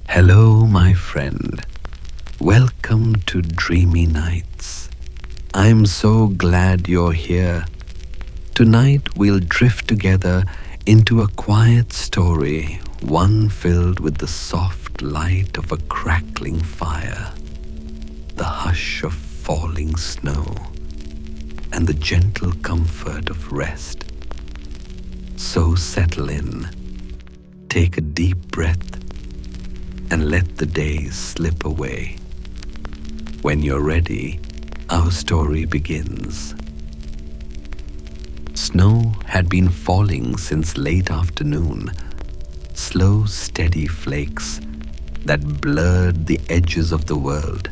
Hello, my friend. Welcome to Dreamy Nights. I'm so glad you're here. Tonight we'll drift together into a quiet story, one filled with the soft light of a crackling fire, the hush of falling snow, and the gentle comfort of rest. So settle in, take a deep breath, and let the days slip away. When you're ready, our story begins. Snow had been falling since late afternoon, slow, steady flakes that blurred the edges of the world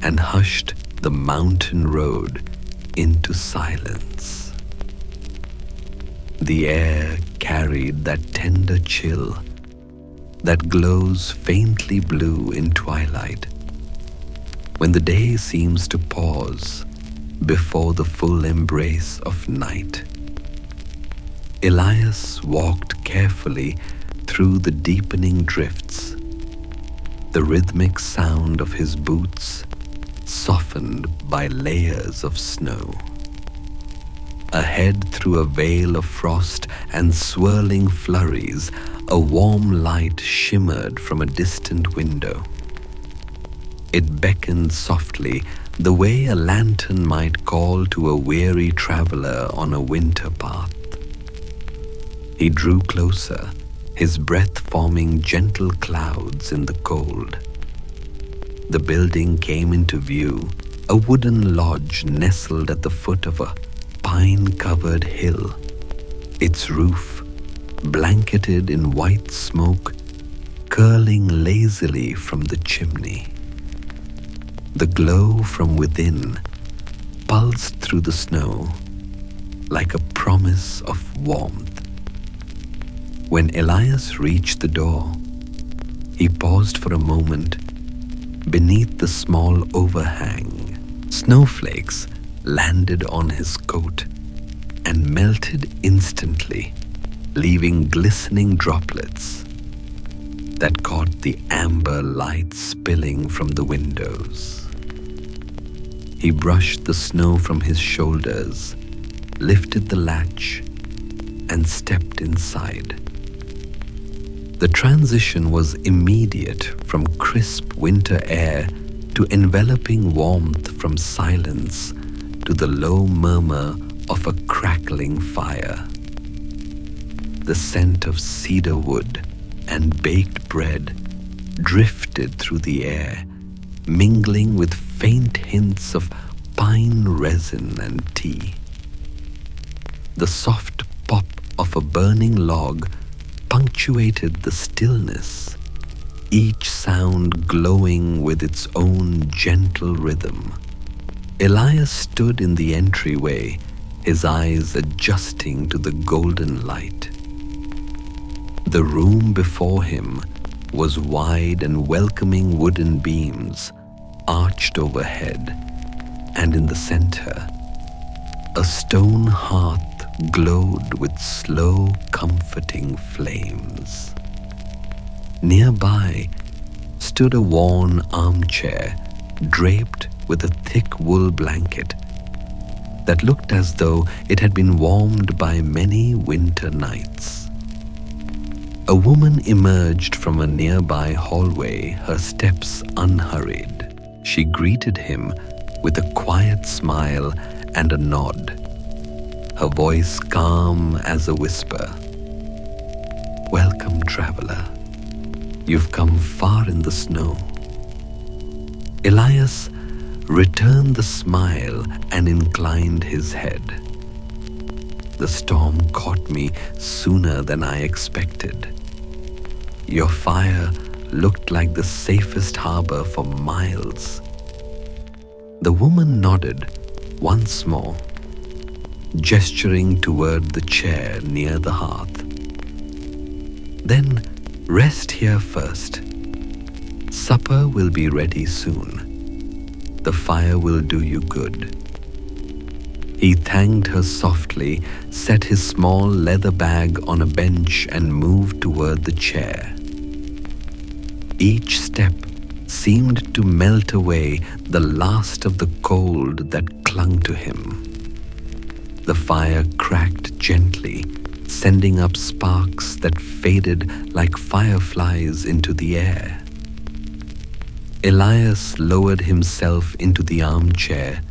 and hushed the mountain road into silence. The air carried that tender chill that glows faintly blue in twilight, when the day seems to pause before the full embrace of night. Elias walked carefully through the deepening drifts, the rhythmic sound of his boots softened by layers of snow. Ahead, through a veil of frost and swirling flurries, a warm light shimmered from a distant window. It beckoned softly, the way a lantern might call to a weary traveler on a winter path. He drew closer, his breath forming gentle clouds in the cold. The building came into view, a wooden lodge nestled at the foot of a pine-covered hill, its roof, blanketed in white smoke, curling lazily from the chimney. The glow from within pulsed through the snow like a promise of warmth. When Elias reached the door, he paused for a moment beneath the small overhang. Snowflakes landed on his coat and melted instantly, leaving glistening droplets that caught the amber light spilling from the windows. He brushed the snow from his shoulders, lifted the latch, and stepped inside. The transition was immediate, from crisp winter air to enveloping warmth, from silence to the low murmur of a crackling fire. The scent of cedarwood and baked bread drifted through the air, mingling with faint hints of pine resin and tea. The soft pop of a burning log punctuated the stillness, each sound glowing with its own gentle rhythm. Elias stood in the entryway, his eyes adjusting to the golden light. The room before him was wide and welcoming wooden beams arched overhead, and in the center, a stone hearth glowed with slow, comforting flames. Nearby stood a worn armchair draped with a thick wool blanket that looked as though it had been warmed by many winter nights. A woman emerged from a nearby hallway, her steps unhurried. She greeted him with a quiet smile and a nod, her voice calm as a whisper. "Welcome, traveler. You've come far in the snow." Elias returned the smile and inclined his head. "The storm caught me sooner than I expected. Your fire looked like the safest harbor for miles." The woman nodded once more, gesturing toward the chair near the hearth. "Then rest here first. Supper will be ready soon. The fire will do you good." He thanked her softly, set his small leather bag on a bench, and moved toward the chair. Each step seemed to melt away the last of the cold that clung to him. The fire cracked gently, sending up sparks that faded like fireflies into the air. Elias lowered himself into the armchair,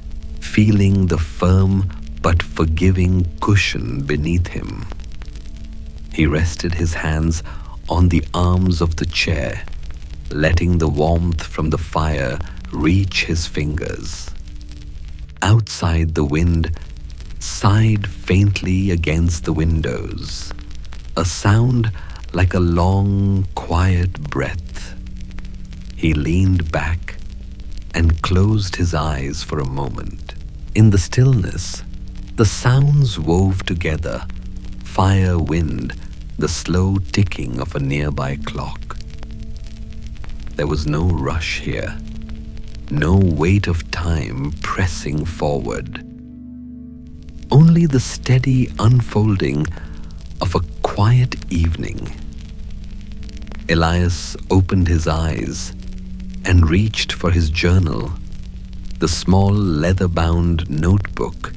feeling the firm but forgiving cushion beneath him. He rested his hands on the arms of the chair, letting the warmth from the fire reach his fingers. Outside, the wind sighed faintly against the windows, a sound like a long, quiet breath. He leaned back and closed his eyes for a moment. In the stillness, the sounds wove together: fire, wind, the slow ticking of a nearby clock. There was no rush here, no weight of time pressing forward. Only the steady unfolding of a quiet evening. Elias opened his eyes and reached for his journal, the small leather-bound notebook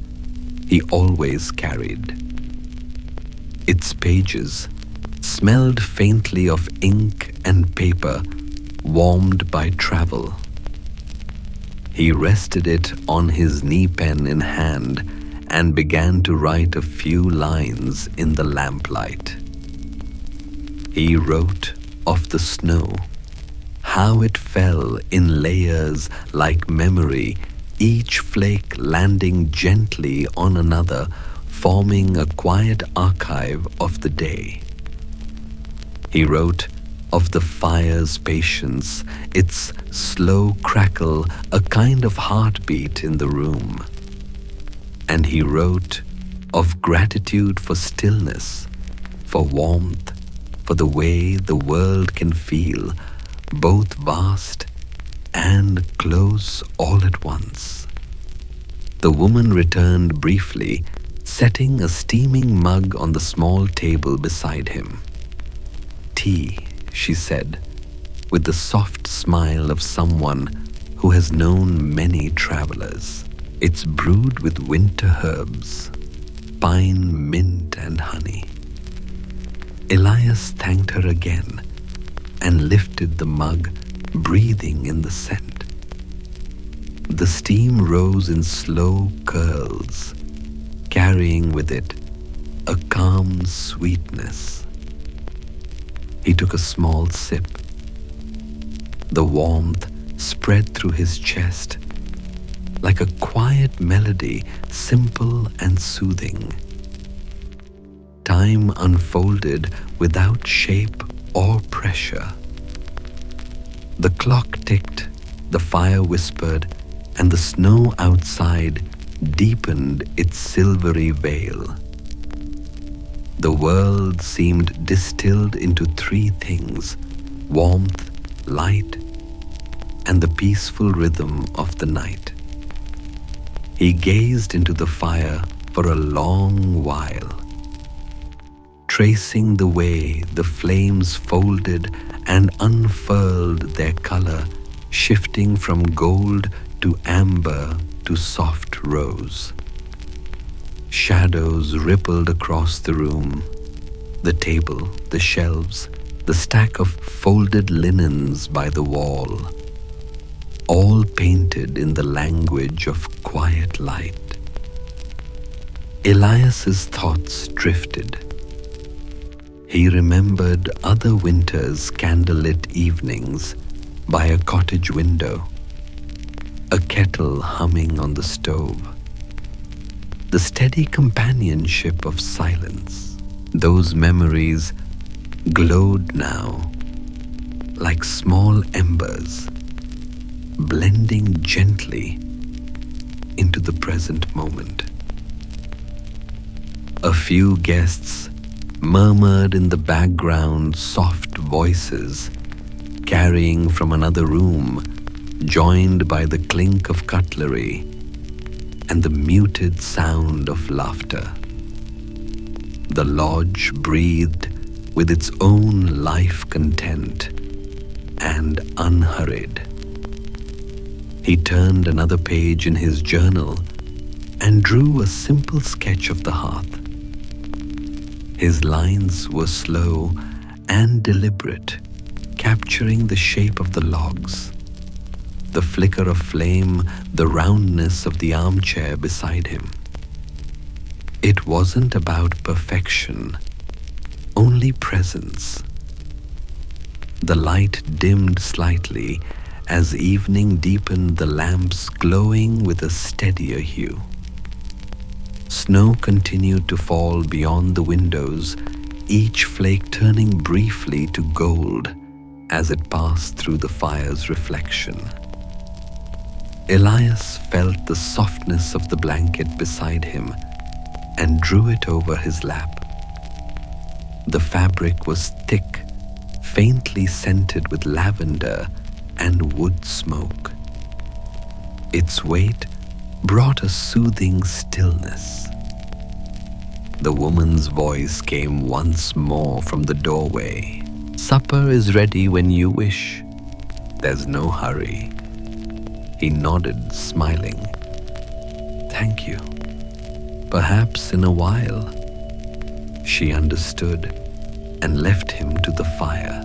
he always carried. Its pages smelled faintly of ink and paper warmed by travel. He rested it on his knee pen in hand and began to write a few lines in the lamplight. He wrote of the snow, how it fell in layers like memory, each flake landing gently on another, forming a quiet archive of the day. He wrote of the fire's patience, its slow crackle, a kind of heartbeat in the room. And he wrote of gratitude for stillness, for warmth, for the way the world can feel, both vast and close all at once. The woman returned briefly, setting a steaming mug on the small table beside him. "Tea," she said, with the soft smile of someone who has known many travelers. "It's brewed with winter herbs, pine, mint, and honey." Elias thanked her again and lifted the mug, breathing in the scent. The steam rose in slow curls, carrying with it a calm sweetness. He took a small sip. The warmth spread through his chest like a quiet melody, simple and soothing. Time unfolded without shape or pressure. The clock ticked, the fire whispered, and the snow outside deepened its silvery veil. The world seemed distilled into three things: warmth, light, and the peaceful rhythm of the night. He gazed into the fire for a long while, tracing the way the flames folded and unfurled their color, shifting from gold to amber to soft rose. Shadows rippled across the room, the table, the shelves, the stack of folded linens by the wall, all painted in the language of quiet light. Elias's thoughts drifted. He remembered other winter's candlelit evenings by a cottage window, a kettle humming on the stove, the steady companionship of silence. Those memories glowed now like small embers, blending gently into the present moment. A few guests murmured in the background, soft voices carrying from another room, joined by the clink of cutlery and the muted sound of laughter. The lodge breathed with its own life content, and unhurried. He turned another page in his journal and drew a simple sketch of the hearth. His lines were slow and deliberate, capturing the shape of the logs, the flicker of flame, the roundness of the armchair beside him. It wasn't about perfection, only presence. The light dimmed slightly as evening deepened, the lamps glowing with a steadier hue. Snow continued to fall beyond the windows, each flake turning briefly to gold as it passed through the fire's reflection. Elias felt the softness of the blanket beside him and drew it over his lap. The fabric was thick, faintly scented with lavender and wood smoke. Its weight brought a soothing stillness. The woman's voice came once more from the doorway. "Supper is ready when you wish. There's no hurry." He nodded, smiling. "Thank you. Perhaps in a while." She understood and left him to the fire.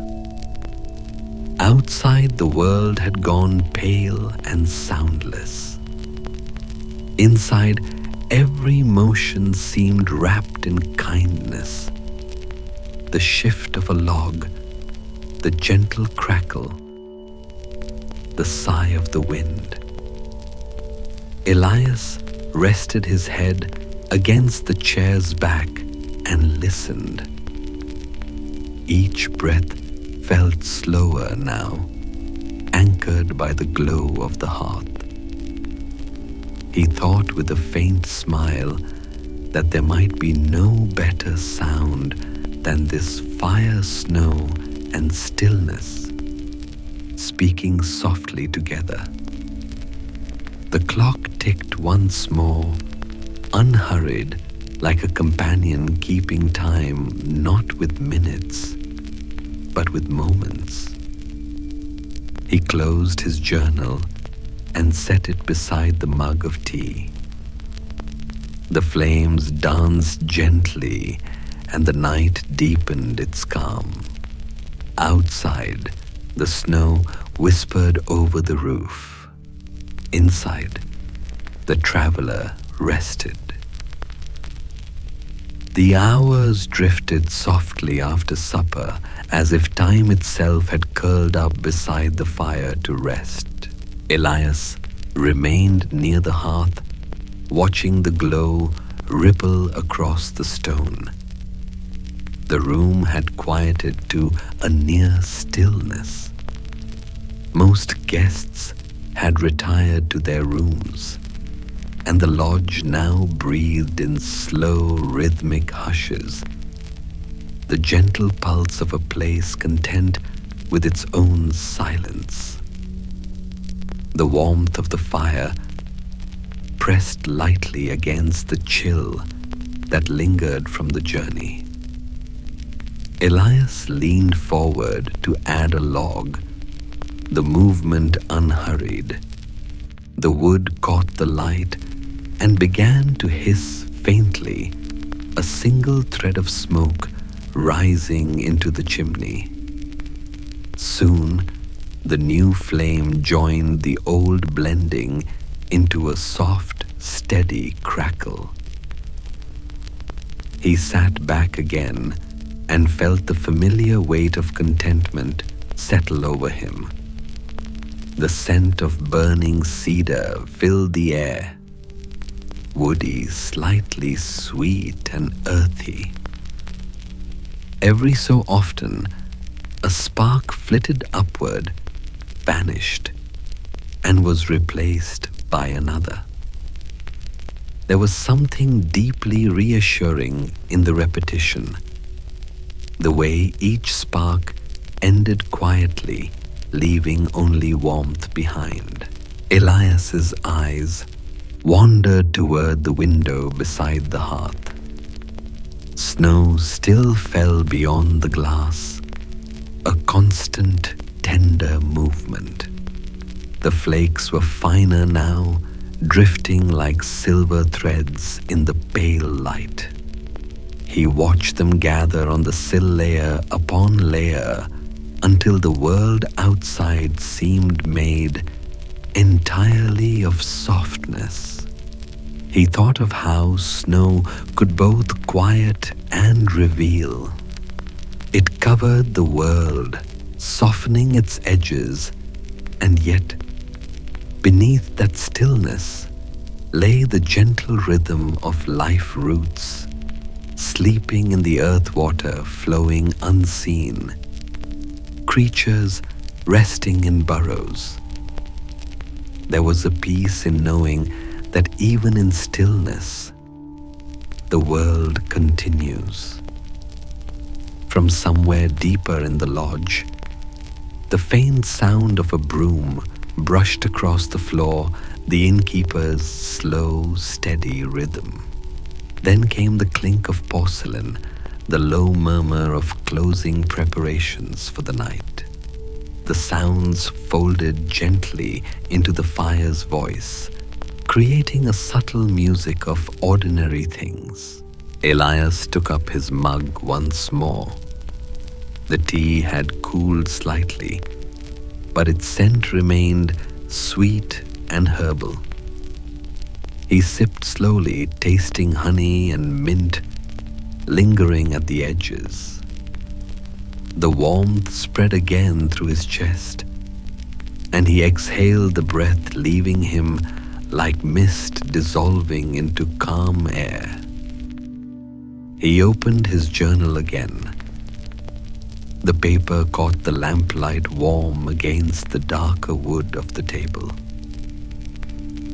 Outside, the world had gone pale and soundless. Inside, every motion seemed wrapped in kindness. The shift of a log, the gentle crackle, the sigh of the wind. Elias rested his head against the chair's back and listened. Each breath felt slower now, anchored by the glow of the hearth. He thought with a faint smile that there might be no better sound than this fire, snow, and stillness speaking softly together. The clock ticked once more, unhurried, like a companion keeping time not with minutes, but with moments. He closed his journal and set it beside the mug of tea. The flames danced gently and the night deepened its calm. Outside, the snow whispered over the roof. Inside, the traveler rested. The hours drifted softly after supper, as if time itself had curled up beside the fire to rest. Elias remained near the hearth, watching the glow ripple across the stone. The room had quieted to a near stillness. Most guests had retired to their rooms, and the lodge now breathed in slow, rhythmic hushes, the gentle pulse of a place content with its own silence. The warmth of the fire pressed lightly against the chill that lingered from the journey. Elias leaned forward to add a log, the movement unhurried. The wood caught the light and began to hiss faintly, a single thread of smoke rising into the chimney. Soon, the new flame joined the old, blending into a soft, steady crackle. He sat back again and felt the familiar weight of contentment settle over him. The scent of burning cedar filled the air, woody, slightly sweet and earthy. Every so often, a spark flitted upward, vanished, and was replaced by another. There was something deeply reassuring in the repetition, the way each spark ended quietly, leaving only warmth behind. Elias's eyes wandered toward the window beside the hearth. Snow still fell beyond the glass, a constant tender movement. The flakes were finer now, drifting like silver threads in the pale light. He watched them gather on the sill layer upon layer until the world outside seemed made entirely of softness. He thought of how snow could both quiet and reveal. It covered the world, softening its edges, and yet, beneath that stillness, lay the gentle rhythm of life roots, sleeping in the earth water flowing unseen, creatures resting in burrows. There was a peace in knowing that even in stillness, the world continues. From somewhere deeper in the lodge, the faint sound of a broom brushed across the floor the innkeeper's slow, steady rhythm. Then came the clink of porcelain, the low murmur of closing preparations for the night. The sounds folded gently into the fire's voice, creating a subtle music of ordinary things. Elias took up his mug once more. The tea had cooled slightly, but its scent remained sweet and herbal. He sipped slowly, tasting honey and mint lingering at the edges. The warmth spread again through his chest, and he exhaled the breath, leaving him like mist dissolving into calm air. He opened his journal again. The paper caught the lamplight warm against the darker wood of the table.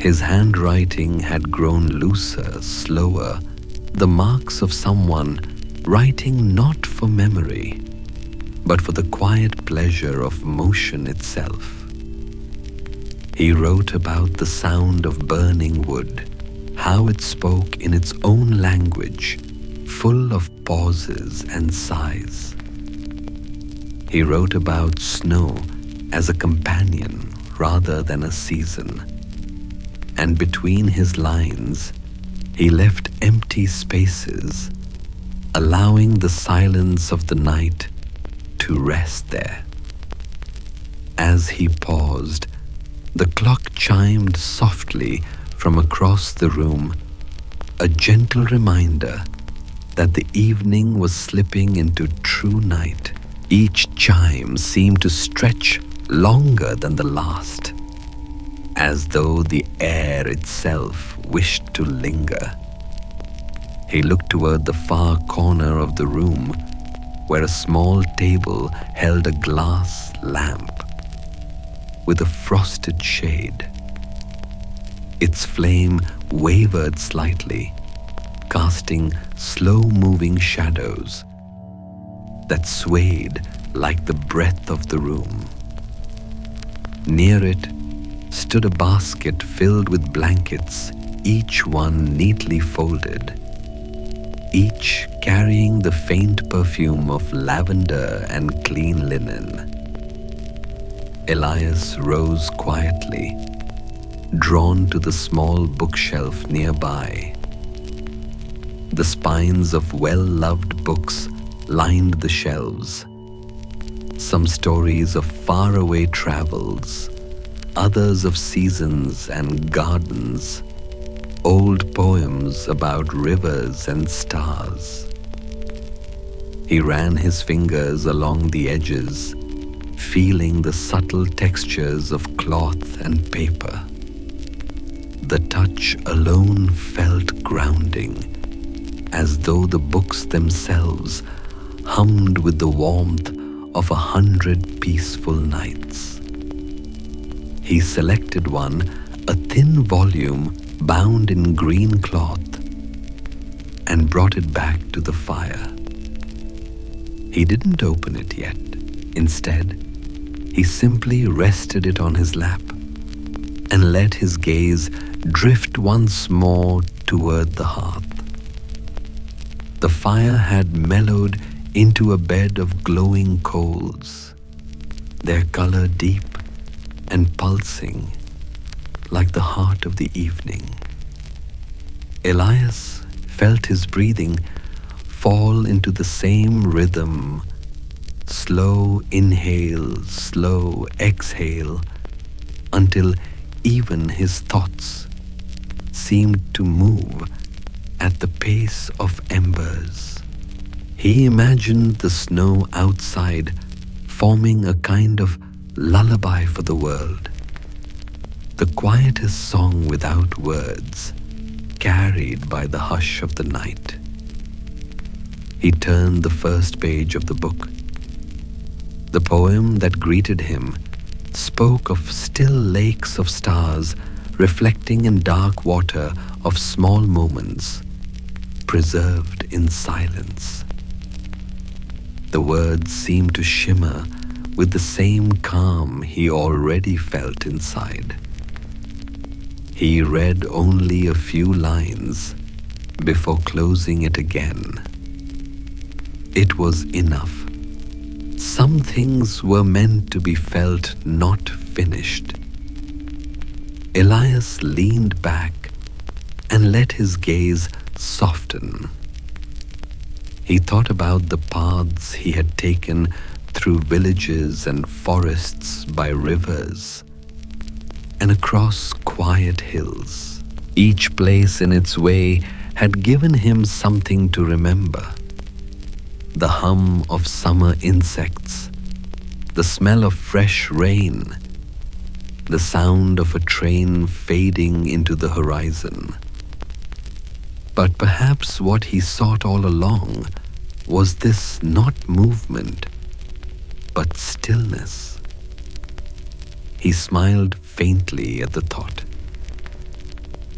His handwriting had grown looser, slower, the marks of someone writing not for memory, but for the quiet pleasure of motion itself. He wrote about the sound of burning wood, how it spoke in its own language, full of pauses and sighs. He wrote about snow as a companion rather than a season, and between his lines, he left empty spaces, allowing the silence of the night to rest there. As he paused, the clock chimed softly from across the room, a gentle reminder that the evening was slipping into true night. Each chime seemed to stretch longer than the last, as though the air itself wished to linger. He looked toward the far corner of the room, where a small table held a glass lamp with a frosted shade. Its flame wavered slightly, casting slow-moving shadows that swayed like the breath of the room. Near it stood a basket filled with blankets, each one neatly folded, each carrying the faint perfume of lavender and clean linen. Elias rose quietly, drawn to the small bookshelf nearby. The spines of well-loved books lined the shelves. Some stories of faraway travels, others of seasons and gardens, old poems about rivers and stars. He ran his fingers along the edges, feeling the subtle textures of cloth and paper. The touch alone felt grounding, as though the books themselves hummed with the warmth of 100 peaceful nights. He selected one, a thin volume bound in green cloth, and brought it back to the fire. He didn't open it yet. Instead, he simply rested it on his lap and let his gaze drift once more toward the hearth. The fire had mellowed into a bed of glowing coals. their color deep and pulsing like the heart of the evening. Elias felt his breathing fall into the same rhythm, slow inhale, slow exhale, until even his thoughts seemed to move at the pace of embers. He imagined the snow outside forming a kind of lullaby for the world, the quietest song without words, carried by the hush of the night. He turned the first page of the book. The poem that greeted him spoke of still lakes of stars reflecting in dark water of small moments, preserved in silence. The words seemed to shimmer with the same calm he already felt inside. He read only a few lines before closing it again. It was enough. Some things were meant to be felt, not finished. Elias leaned back and let his gaze soften. He thought about the paths he had taken through villages and forests, by rivers, and across quiet hills. Each place in its way had given him something to remember. The hum of summer insects, the smell of fresh rain, the sound of a train fading into the horizon. But perhaps what he sought all along was this, not movement, but stillness. He smiled faintly at the thought.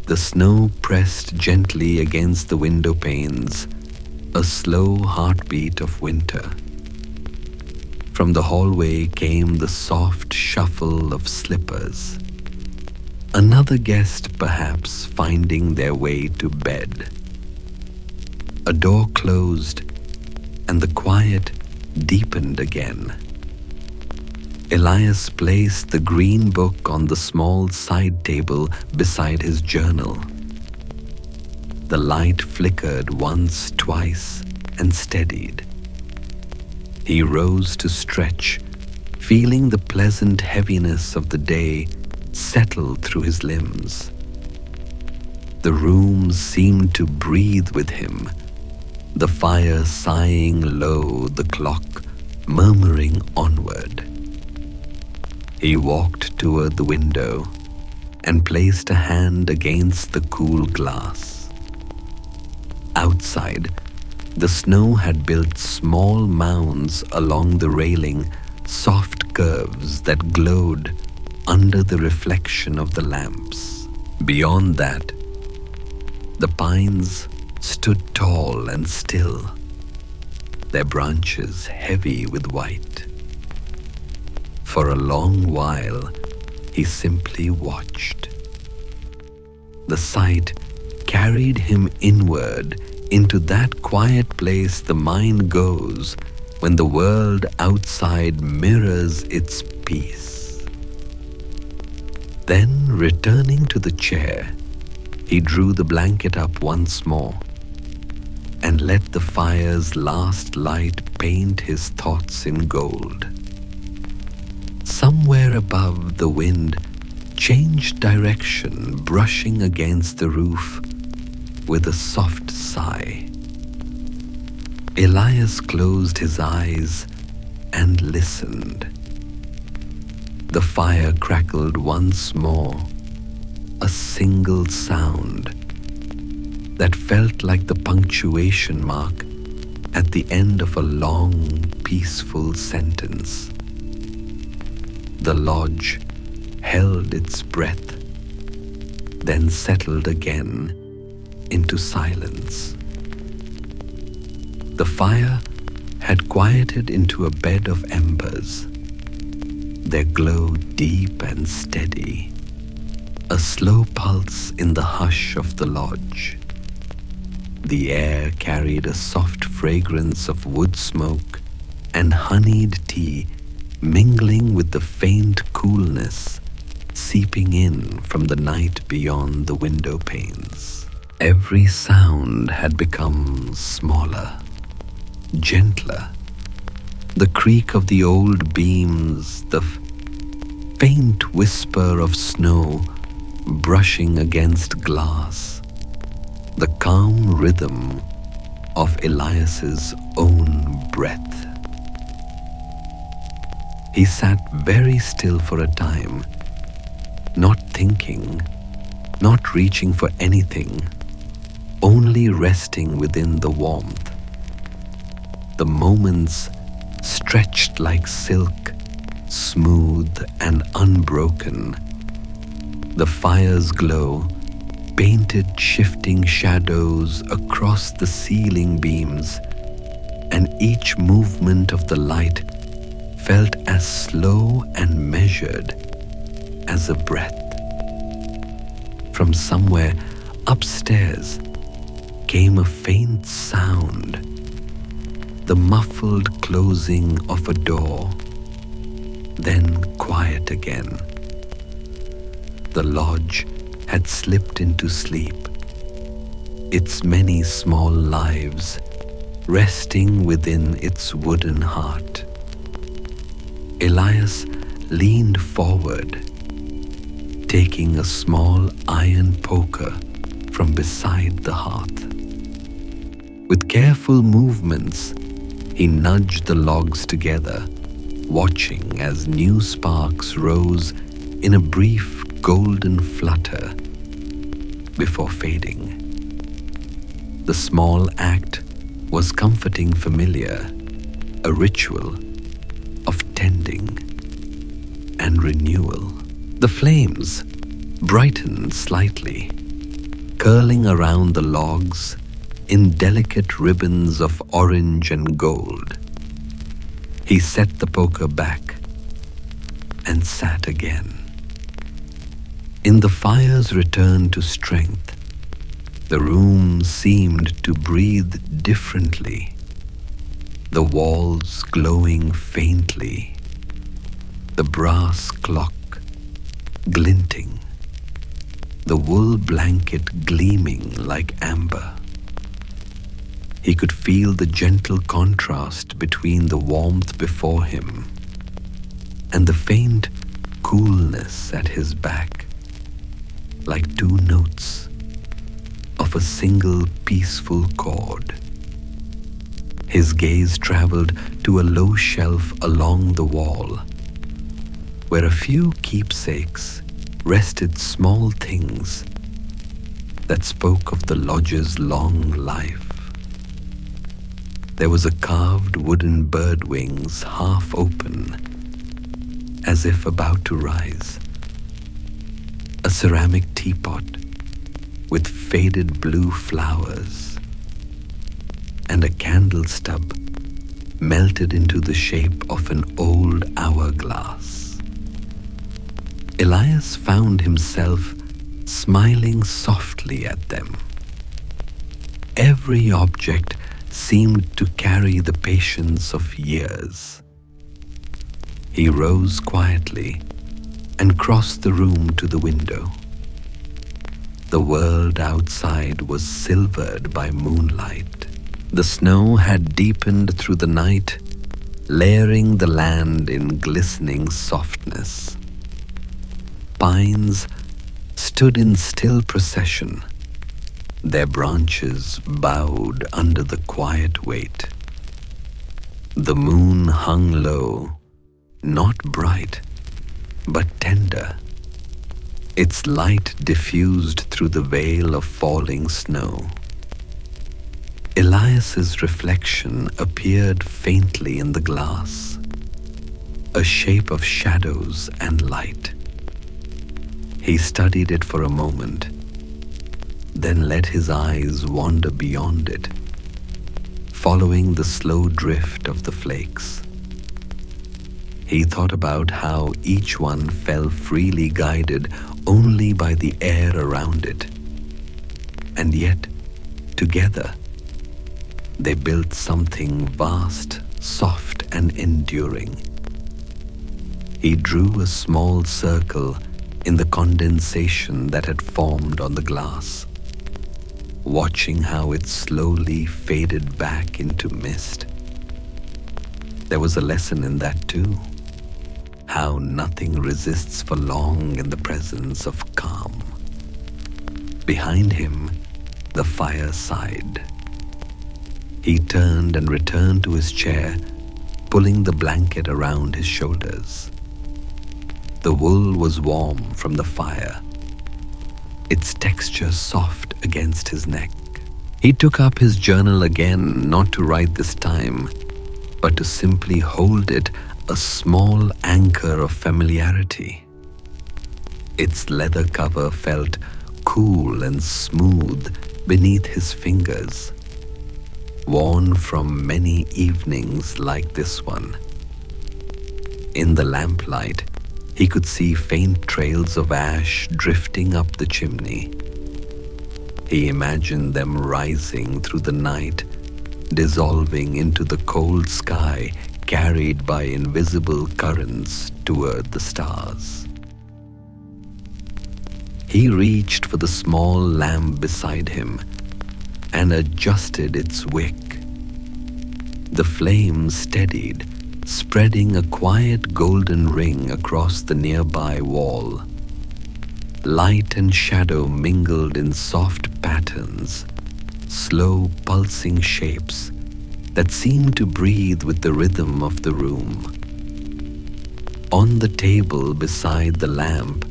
The snow pressed gently against the window panes, a slow heartbeat of winter. From the hallway came the soft shuffle of slippers. Another guest, perhaps, finding their way to bed. A door closed, and the quiet deepened again. Elias placed the green book on the small side table beside his journal. The light flickered once, twice, and steadied. He rose to stretch, feeling the pleasant heaviness of the day settle through his limbs. The room seemed to breathe with him, the fire sighing low, the clock murmuring onward. He walked toward the window and placed a hand against the cool glass. Outside, the snow had built small mounds along the railing, soft curves that glowed under the reflection of the lamps. Beyond that, the pines stood tall and still, their branches heavy with white. For a long while, he simply watched. The sight carried him inward into that quiet place the mind goes when the world outside mirrors its peace. Then, returning to the chair, he drew the blanket up once more and let the fire's last light paint his thoughts in gold. Somewhere above, the wind changed direction, brushing against the roof with a soft sigh. Elias closed his eyes and listened. The fire crackled once more, a single sound that felt like the punctuation mark at the end of a long, peaceful sentence. The lodge held its breath, then settled again into silence. The fire had quieted into a bed of embers, their glow deep and steady, a slow pulse in the hush of the lodge. The air carried a soft fragrance of wood smoke and honeyed tea mingling with the faint coolness seeping in from the night beyond the window panes. Every sound had become smaller, gentler. The creak of the old beams, the faint whisper of snow brushing against glass, the calm rhythm of Elias's own breath. He sat very still for a time, not thinking, not reaching for anything, only resting within the warmth. The moments stretched like silk, smooth and unbroken. The fire's glow painted shifting shadows across the ceiling beams, and each movement of the light felt as slow and measured as a breath. From somewhere upstairs came a faint sound, the muffled closing of a door, then quiet again. The lodge had slipped into sleep, its many small lives resting within its wooden heart. Elias leaned forward, taking a small iron poker from beside the hearth. With careful movements, he nudged the logs together, watching as new sparks rose in a brief golden flutter before fading. The small act was comforting familiar, a ritual of tending and renewal. The flames brightened slightly, curling around the logs in delicate ribbons of orange and gold. He set the poker back and sat again. In the fire's return to strength, the room seemed to breathe differently, the walls glowing faintly, the brass clock glinting, the wool blanket gleaming like amber. He could feel the gentle contrast between the warmth before him and the faint coolness at his back, like two notes of a single peaceful chord. His gaze traveled to a low shelf along the wall, where a few keepsakes rested, small things that spoke of the lodge's long life. There was a carved wooden bird wings half open, as if about to rise. A ceramic teapot with faded blue flowers, and a candle stub melted into the shape of an old hourglass. Elias found himself smiling softly at them. Every object seemed to carry the patience of years. He rose quietly and crossed the room to the window. The world outside was silvered by moonlight. The snow had deepened through the night, layering the land in glistening softness. Pines stood in still procession, their branches bowed under the quiet weight. The moon hung low, not bright, but tender, its light diffused through the veil of falling snow. Elias's reflection appeared faintly in the glass, a shape of shadows and light. He studied it for a moment, then let his eyes wander beyond it, following the slow drift of the flakes. He thought about how each one fell freely guided only by the air around it, and yet, together, they built something vast, soft, and enduring. He drew a small circle in the condensation that had formed on the glass, watching how it slowly faded back into mist. There was a lesson in that too, how nothing resists for long in the presence of calm. Behind him, the fire sighed. He turned and returned to his chair, pulling the blanket around his shoulders. The wool was warm from the fire, its texture soft against his neck. He took up his journal again, not to write this time, but to simply hold it, a small anchor of familiarity. Its leather cover felt cool and smooth beneath his fingers, worn from many evenings like this one. In the lamplight, he could see faint trails of ash drifting up the chimney. He imagined them rising through the night, dissolving into the cold sky, carried by invisible currents toward the stars. He reached for the small lamp beside him and adjusted its wick. The flame steadied, spreading a quiet golden ring across the nearby wall. Light and shadow mingled in soft patterns, slow pulsing shapes that seemed to breathe with the rhythm of the room. On the table beside the lamp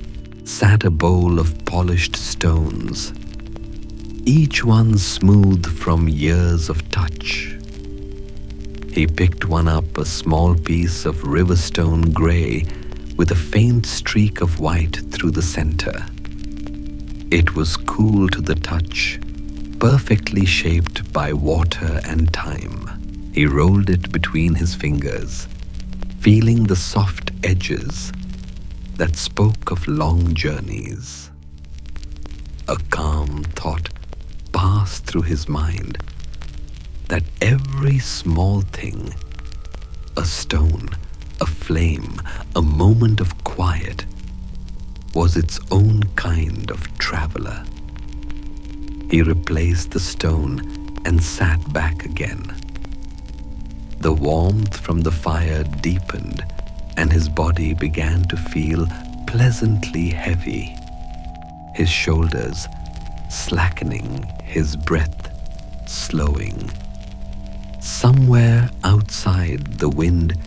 sat a bowl of polished stones, each one smooth from years of touch. He picked one up, a small piece of riverstone gray with a faint streak of white through the center. It was cool to the touch, perfectly shaped by water and time. He rolled it between his fingers, feeling the soft edges that spoke of long journeys. A calm thought passed through his mind that every small thing, a stone, a flame, a moment of quiet, was its own kind of traveler. He replaced the stone and sat back again. The warmth from the fire deepened, and his body began to feel pleasantly heavy, his shoulders slackening, his breath slowing. Somewhere outside, the wind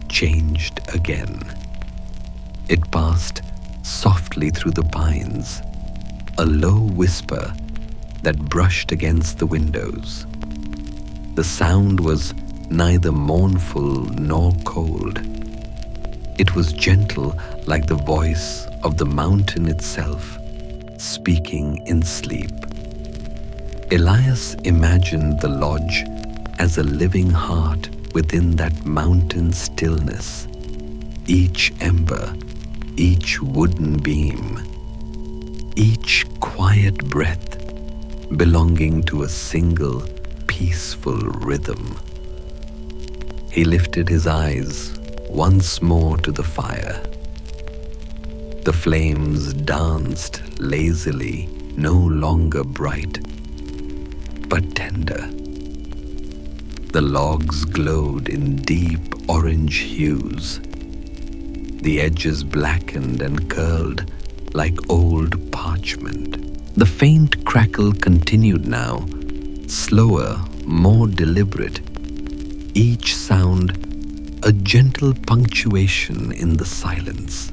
changed again. It passed softly through the pines, a low whisper that brushed against the windows. The sound was neither mournful nor cold. It was gentle, like the voice of the mountain itself, speaking in sleep. Elias imagined the lodge as a living heart within that mountain stillness, each ember, each wooden beam, each quiet breath belonging to a single peaceful rhythm. He lifted his eyes once more to the fire. The flames danced lazily, no longer bright, but tender. The logs glowed in deep orange hues. The edges blackened and curled like old parchment. The faint crackle continued now, slower, more deliberate, each sound a gentle punctuation in the silence.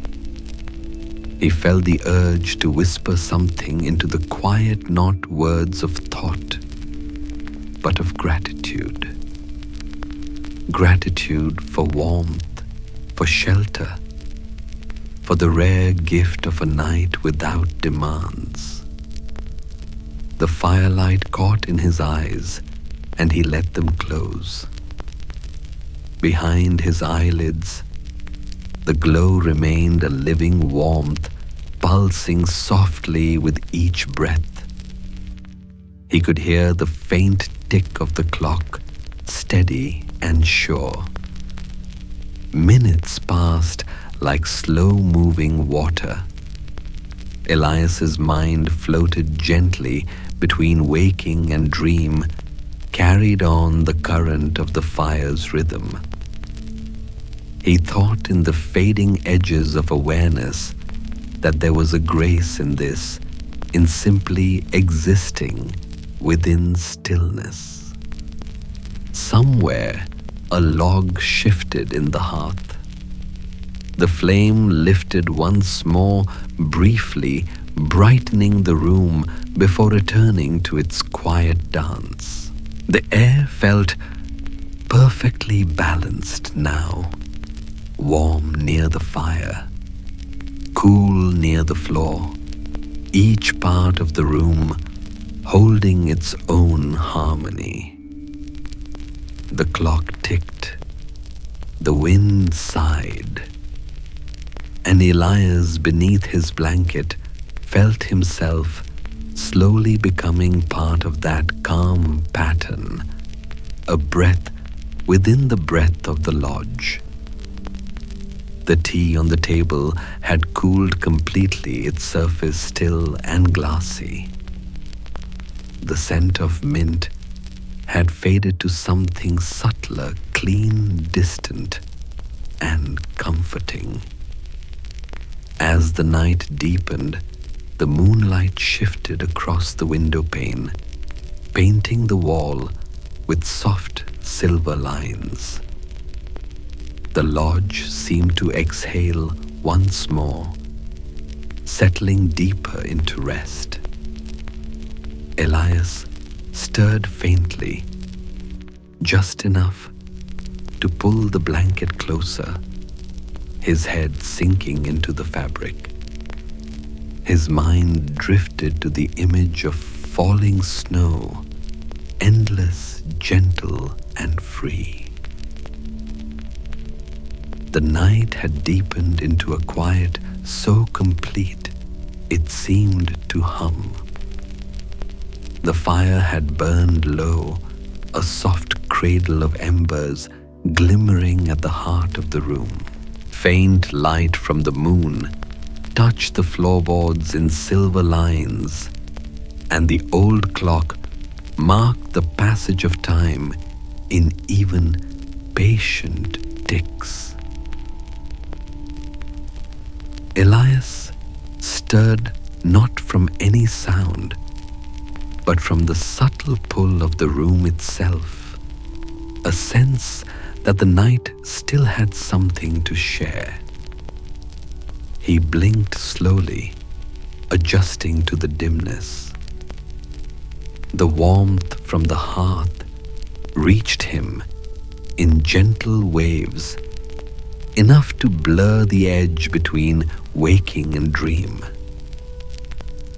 He felt the urge to whisper something into the quiet, not words of thought, but of gratitude. Gratitude for warmth, for shelter, for the rare gift of a night without demands. The firelight caught in his eyes, and he let them close. Behind his eyelids, the glow remained a living warmth, pulsing softly with each breath. He could hear the faint tick of the clock, steady and sure. Minutes passed like slow-moving water. Elias's mind floated gently between waking and dream, carried on the current of the fire's rhythm. He thought in the fading edges of awareness that there was a grace in this, in simply existing within stillness. Somewhere, a log shifted in the hearth. The flame lifted once more, briefly brightening the room before returning to its quiet dance. The air felt perfectly balanced now, warm near the fire, cool near the floor, each part of the room holding its own harmony. The clock ticked, the wind sighed, and Elias beneath his blanket felt himself slowly becoming part of that calm pattern, a breath within the breath of the lodge. The tea on the table had cooled completely, its surface still and glassy. The scent of mint had faded to something subtler, clean, distant, and comforting. As the night deepened, the moonlight shifted across the window pane, painting the wall with soft silver lines. The lodge seemed to exhale once more, settling deeper into rest. Elias stirred faintly, just enough to pull the blanket closer, his head sinking into the fabric. His mind drifted to the image of falling snow, endless, gentle, and free. The night had deepened into a quiet so complete it seemed to hum. The fire had burned low, a soft cradle of embers glimmering at the heart of the room. Faint light from the moon touched the floorboards in silver lines, and the old clock marked the passage of time in even, patient ticks. Elias stirred not from any sound, but from the subtle pull of the room itself, a sense that the night still had something to share. He blinked slowly, adjusting to the dimness. The warmth from the hearth reached him in gentle waves, enough to blur the edge between waking and dream.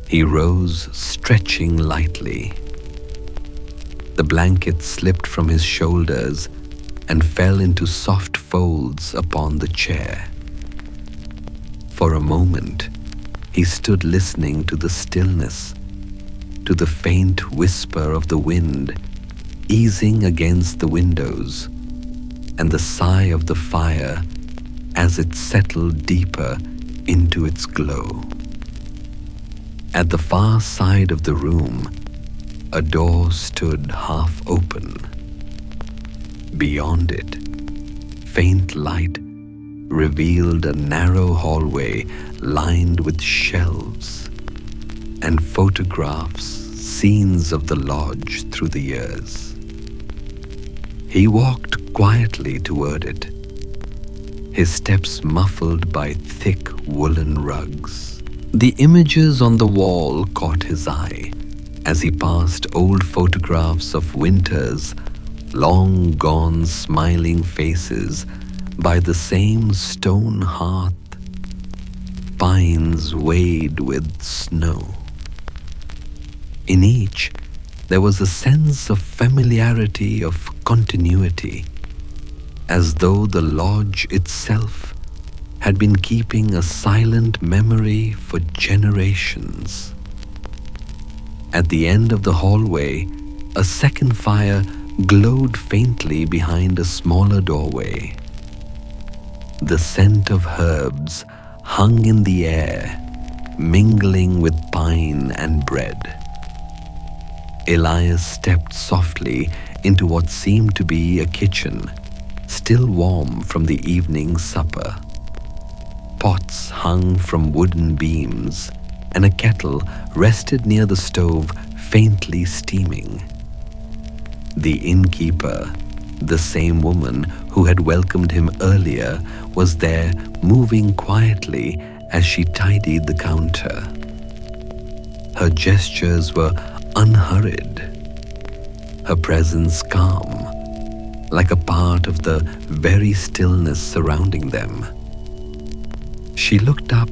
He rose, stretching lightly. The blanket slipped from his shoulders and fell into soft folds upon the chair. For a moment, he stood listening to the stillness, to the faint whisper of the wind easing against the windows, and the sigh of the fire as it settled deeper into its glow. At the far side of the room, a door stood half open. Beyond it, faint light revealed a narrow hallway lined with shelves and photographs, scenes of the lodge through the years. He walked quietly toward it, his steps muffled by thick woolen rugs. The images on the wall caught his eye as he passed old photographs of winters, long gone smiling faces by the same stone hearth, pines weighted with snow. In each, there was a sense of familiarity, of continuity, as though the lodge itself had been keeping a silent memory for generations. At the end of the hallway, a second fire glowed faintly behind a smaller doorway. The scent of herbs hung in the air, mingling with pine and bread. Elias stepped softly into what seemed to be a kitchen, still warm from the evening supper. Pots hung from wooden beams, and a kettle rested near the stove, faintly steaming. The innkeeper, the same woman who had welcomed him earlier, was there, moving quietly as she tidied the counter. Her gestures were unhurried, her presence calm, like a part of the very stillness surrounding them. She looked up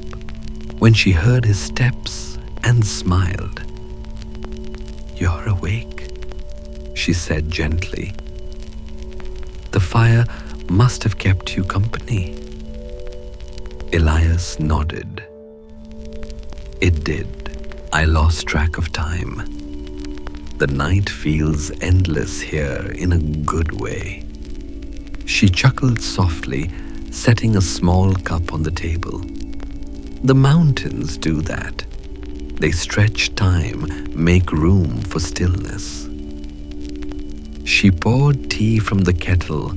when she heard his steps and smiled. "You're awake," she said gently. "The fire must have kept you company." Elias nodded. "It did. I lost track of time. The night feels endless here in a good way." She chuckled softly, setting a small cup on the table. "The mountains do that. They stretch time, make room for stillness." She poured tea from the kettle,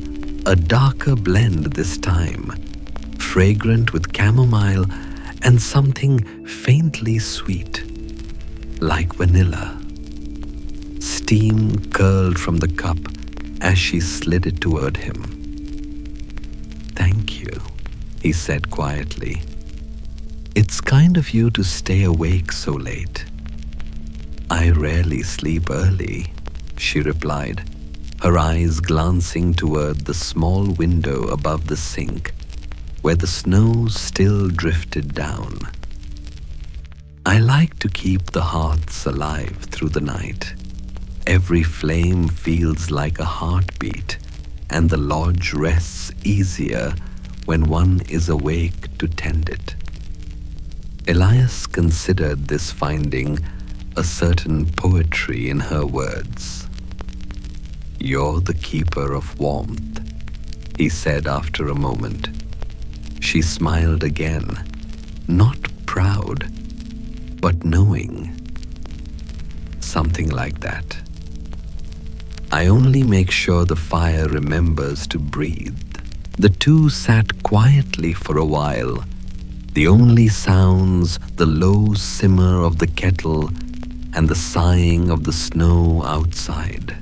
a darker blend this time, fragrant with chamomile and something faintly sweet, like vanilla. Steam curled from the cup as she slid it toward him. "Thank you," he said quietly. "It's kind of you to stay awake so late." "I rarely sleep early," she replied, her eyes glancing toward the small window above the sink, where the snow still drifted down. "I like to keep the hearths alive through the night. Every flame feels like a heartbeat, and the lodge rests easier when one is awake to tend it." Elias considered this, finding a certain poetry in her words. "You're the keeper of warmth," he said after a moment. She smiled again, not proud, but knowing. "Something like that. I only make sure the fire remembers to breathe." The two sat quietly for a while, the only sounds the low simmer of the kettle and the sighing of the snow outside.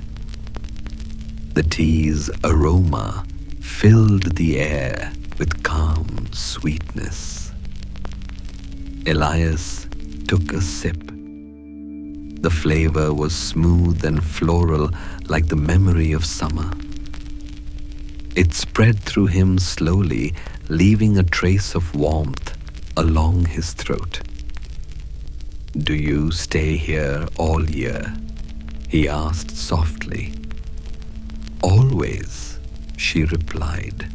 The tea's aroma filled the air with calm sweetness. Elias took a sip. The flavor was smooth and floral, like the memory of summer. It spread through him slowly, leaving a trace of warmth along his throat. "Do you stay here all year?" he asked softly. "Always," she replied.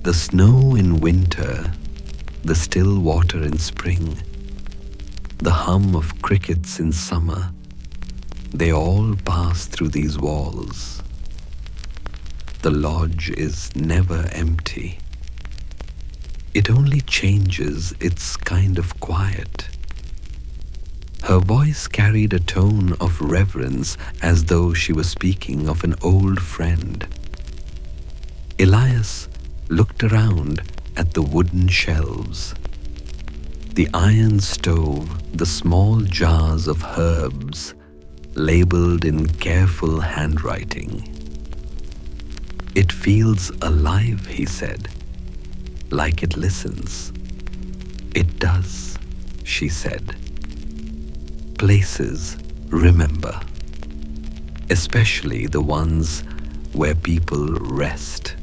"The snow in winter, the still water in spring, the hum of crickets in summer, they all pass through these walls. The lodge is never empty. It only changes its kind of quiet." Her voice carried a tone of reverence, as though she was speaking of an old friend. Elias looked around at the wooden shelves, the iron stove, the small jars of herbs labeled in careful handwriting. "It feels alive," he said, "like it listens." "It does," she said. "Places remember, especially the ones where people rest."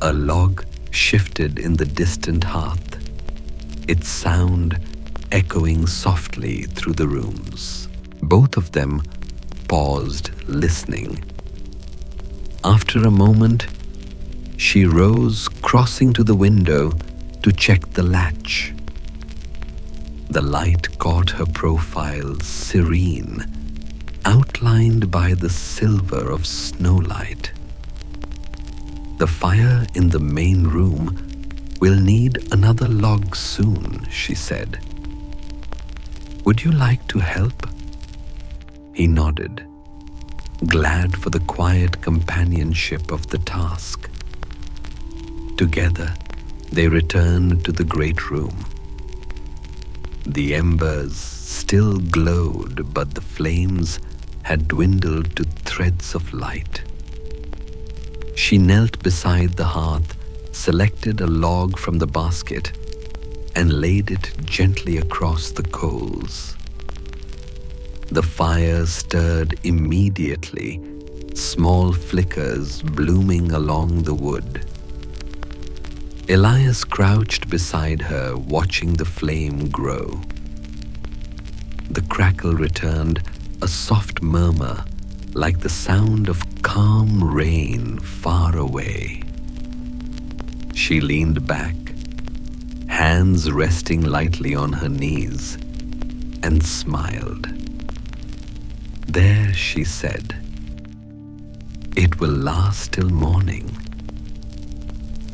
A log shifted in the distant hearth, its sound echoing softly through the rooms. Both of them paused, listening. After a moment, she rose, crossing to the window to check the latch. The light caught her profile, serene, outlined by the silver of snowlight. "The fire in the main room will need another log soon," she said. "Would you like to help?" He nodded, glad for the quiet companionship of the task. Together, they returned to the great room. The embers still glowed, but the flames had dwindled to threads of light. She knelt beside the hearth, selected a log from the basket, and laid it gently across the coals. The fire stirred immediately, small flickers blooming along the wood. Elias crouched beside her, watching the flame grow. The crackle returned, a soft murmur, like the sound of calm rain far away. She leaned back, hands resting lightly on her knees, and smiled. "There," she said, "it will last till morning."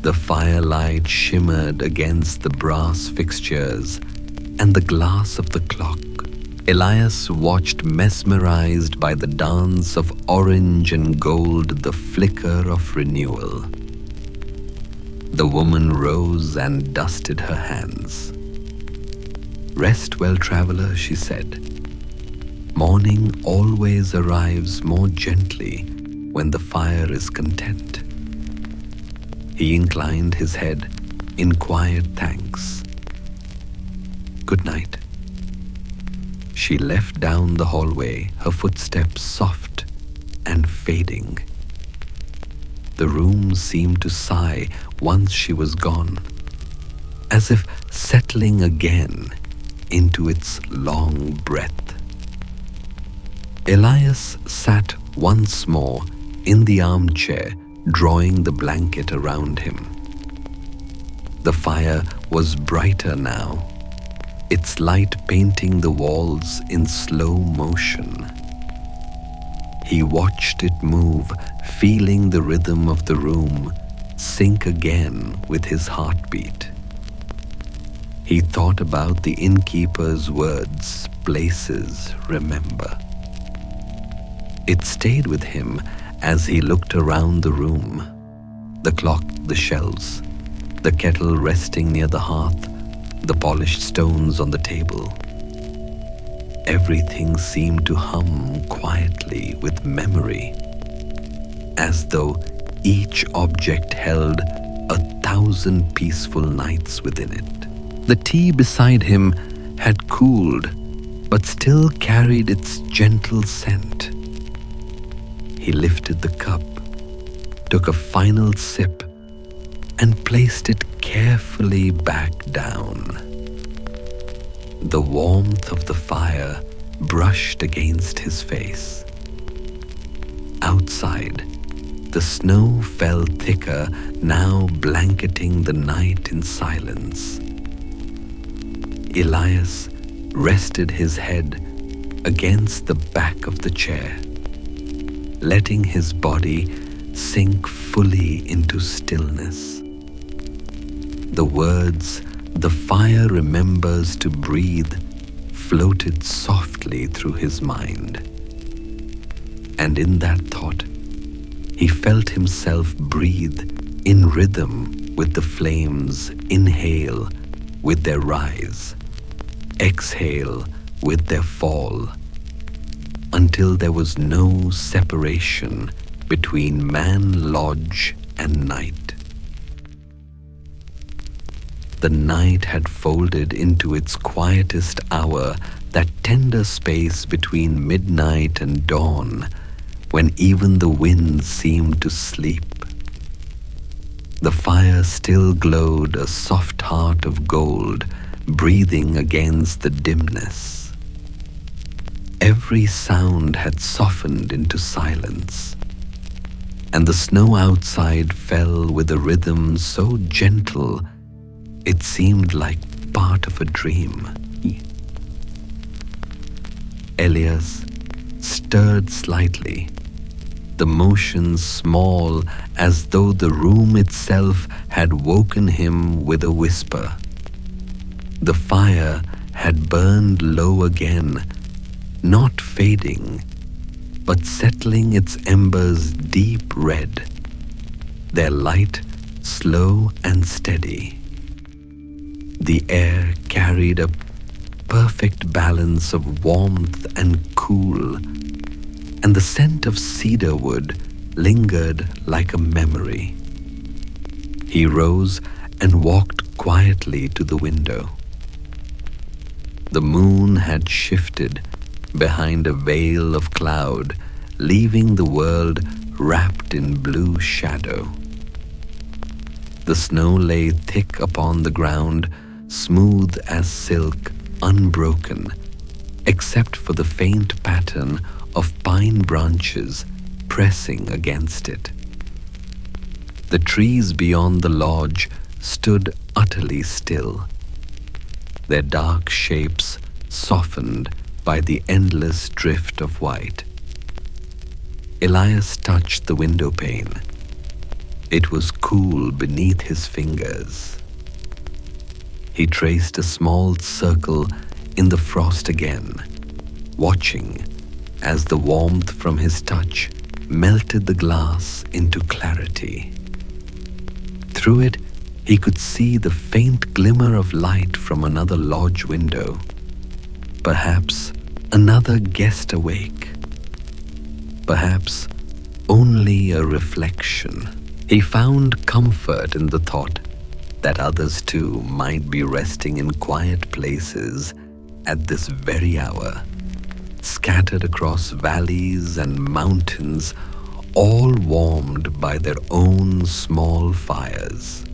The firelight shimmered against the brass fixtures and the glass of the clock. Elias watched, mesmerized by the dance of orange and gold, the flicker of renewal. The woman rose and dusted her hands. "Rest well, traveler," she said. "Morning always arrives more gently when the fire is content." He inclined his head in quiet thanks. "Good night." She left down the hallway, her footsteps soft and fading. The room seemed to sigh once she was gone, as if settling again into its long breath. Elias sat once more in the armchair, drawing the blanket around him. The fire was brighter now, its light painting the walls in slow motion. He watched it move, feeling the rhythm of the room sync again with his heartbeat. He thought about the innkeeper's words, "Places, remember." It stayed with him as he looked around the room. The clock, the shelves, the kettle resting near the hearth, the polished stones on the table. Everything seemed to hum quietly with memory, as though each object held 1,000 peaceful nights within it. The tea beside him had cooled, but still carried its gentle scent. He lifted the cup, took a final sip, and placed it carefully back down. The warmth of the fire brushed against his face. Outside, the snow fell thicker, now blanketing the night in silence. Elias rested his head against the back of the chair, letting his body sink fully into stillness. The words, "The fire remembers to breathe," floated softly through his mind. And in that thought, he felt himself breathe in rhythm with the flames, inhale with their rise, exhale with their fall, until there was no separation between man lodge and night. The night had folded into its quietest hour, that tender space between midnight and dawn, when even the wind seemed to sleep. The fire still glowed, a soft heart of gold, breathing against the dimness. Every sound had softened into silence, and the snow outside fell with a rhythm so gentle it seemed like part of a dream. Elias stirred slightly. The the motion small as though the room itself had woken him with a whisper. The fire had burned low again, not fading, but settling its embers deep red, their light slow and steady. The air carried a perfect balance of warmth and cool, and the scent of cedarwood lingered like a memory. He rose and walked quietly to the window. The moon had shifted behind a veil of cloud, leaving the world wrapped in blue shadow. The snow lay thick upon the ground, smooth as silk, unbroken, except for the faint pattern of pine branches pressing against it. The trees beyond the lodge stood utterly still, their dark shapes softened by the endless drift of white. Elias touched the window pane. It was cool beneath his fingers. He traced a small circle in the frost again, watching as the warmth from his touch melted the glass into clarity. Through it, he could see the faint glimmer of light from another lodge window. Perhaps another guest awake. Perhaps only a reflection. He found comfort in the thought that others too might be resting in quiet places at this very hour, scattered across valleys and mountains, all warmed by their own small fires.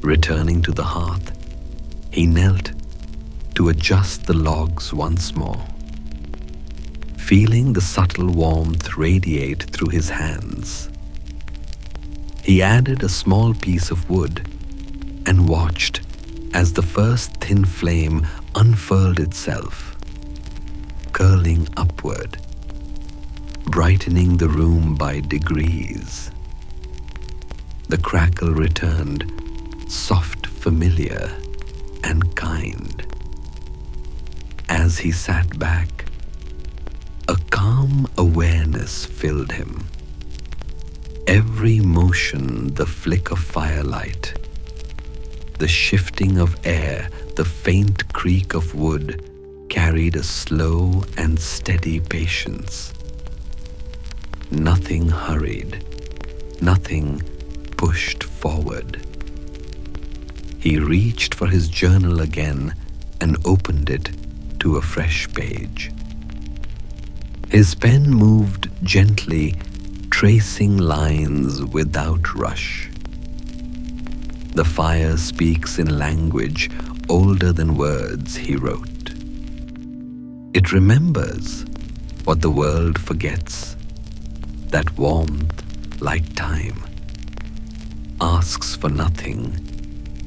Returning to the hearth, he knelt to adjust the logs once more, feeling the subtle warmth radiate through his hands. He added a small piece of wood and watched as the first thin flame unfurled itself, curling upward, brightening the room by degrees. The crackle returned, soft, familiar, and kind. As he sat back, a calm awareness filled him. Every motion, the flick of firelight, the shifting of air, the faint creak of wood, carried a slow and steady patience. Nothing hurried, nothing pushed forward. He reached for his journal again and opened it to a fresh page. His pen moved gently, tracing lines without rush. The fire speaks in language older than words, he wrote. It remembers what the world forgets, that warmth, like time, asks for nothing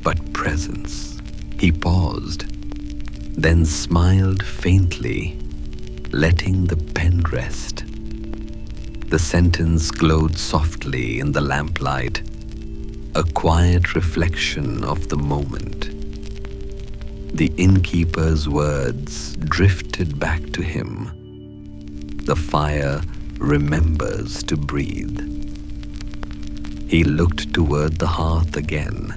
but presence. He paused, then smiled faintly, letting the pen rest. The sentence glowed softly in the lamplight, a quiet reflection of the moment. The innkeeper's words drifted back to him. The fire remembers to breathe. He looked toward the hearth again.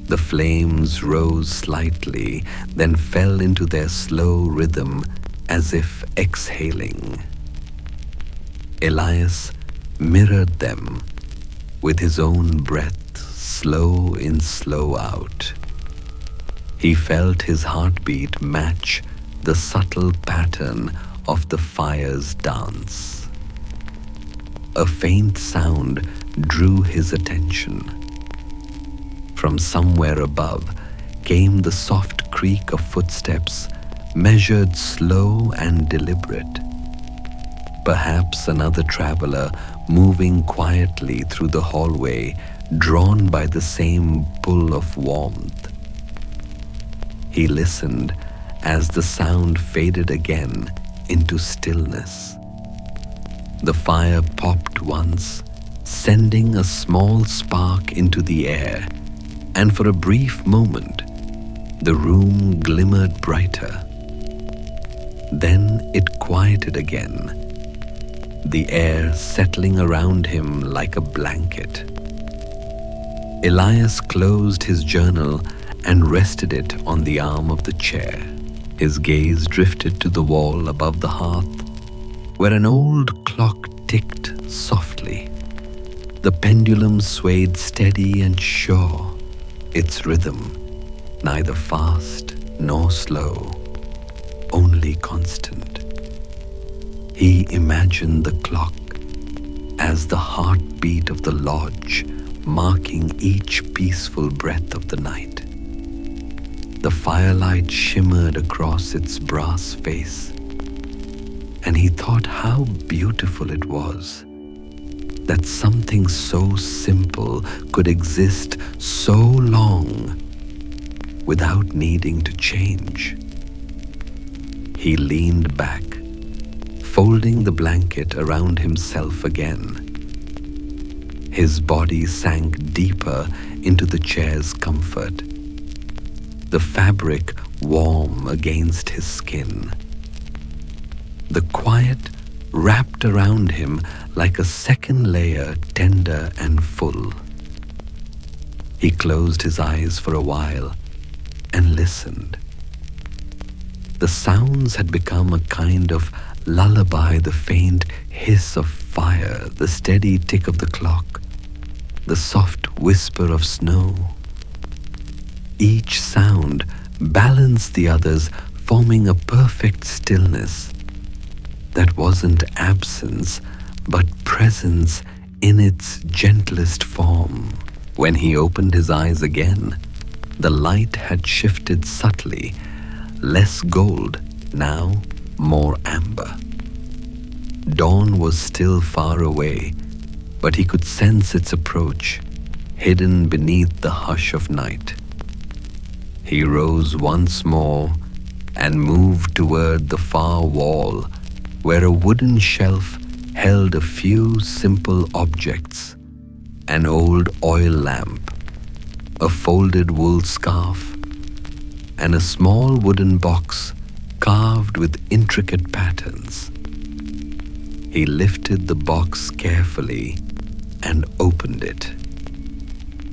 The flames rose slightly, then fell into their slow rhythm as if exhaling. Elias mirrored them with his own breath, slow in, slow out. He felt his heartbeat match the subtle pattern of the fire's dance. A faint sound drew his attention. From somewhere above came the soft creak of footsteps, measured, slow and deliberate. Perhaps another traveler moving quietly through the hallway, drawn by the same pull of warmth. He listened as the sound faded again into stillness. The fire popped once, sending a small spark into the air, and for a brief moment, the room glimmered brighter. Then it quieted again, the air settling around him like a blanket. Elias closed his journal and rested it on the arm of the chair. His gaze drifted to the wall above the hearth, where an old clock ticked softly. The pendulum swayed steady and sure, its rhythm neither fast nor slow, only constant. He imagined the clock as the heartbeat of the lodge, marking each peaceful breath of the night. The firelight shimmered across its brass face, and he thought how beautiful it was that something so simple could exist so long without needing to change. He leaned back, folding the blanket around himself again. His body sank deeper into the chair's comfort, the fabric warm against his skin. The quiet wrapped around him like a second layer, tender and full. He closed his eyes for a while and listened. The sounds had become a kind of lullaby, the faint hiss of fire, the steady tick of the clock, the soft whisper of snow. Each sound balanced the others, forming a perfect stillness that wasn't absence, but presence in its gentlest form. When he opened his eyes again, the light had shifted subtly, less gold, now more amber. Dawn was still far away, but he could sense its approach, hidden beneath the hush of night. He rose once more and moved toward the far wall, where a wooden shelf held a few simple objects: an old oil lamp, a folded wool scarf, and a small wooden box carved with intricate patterns. He lifted the box carefully and opened it.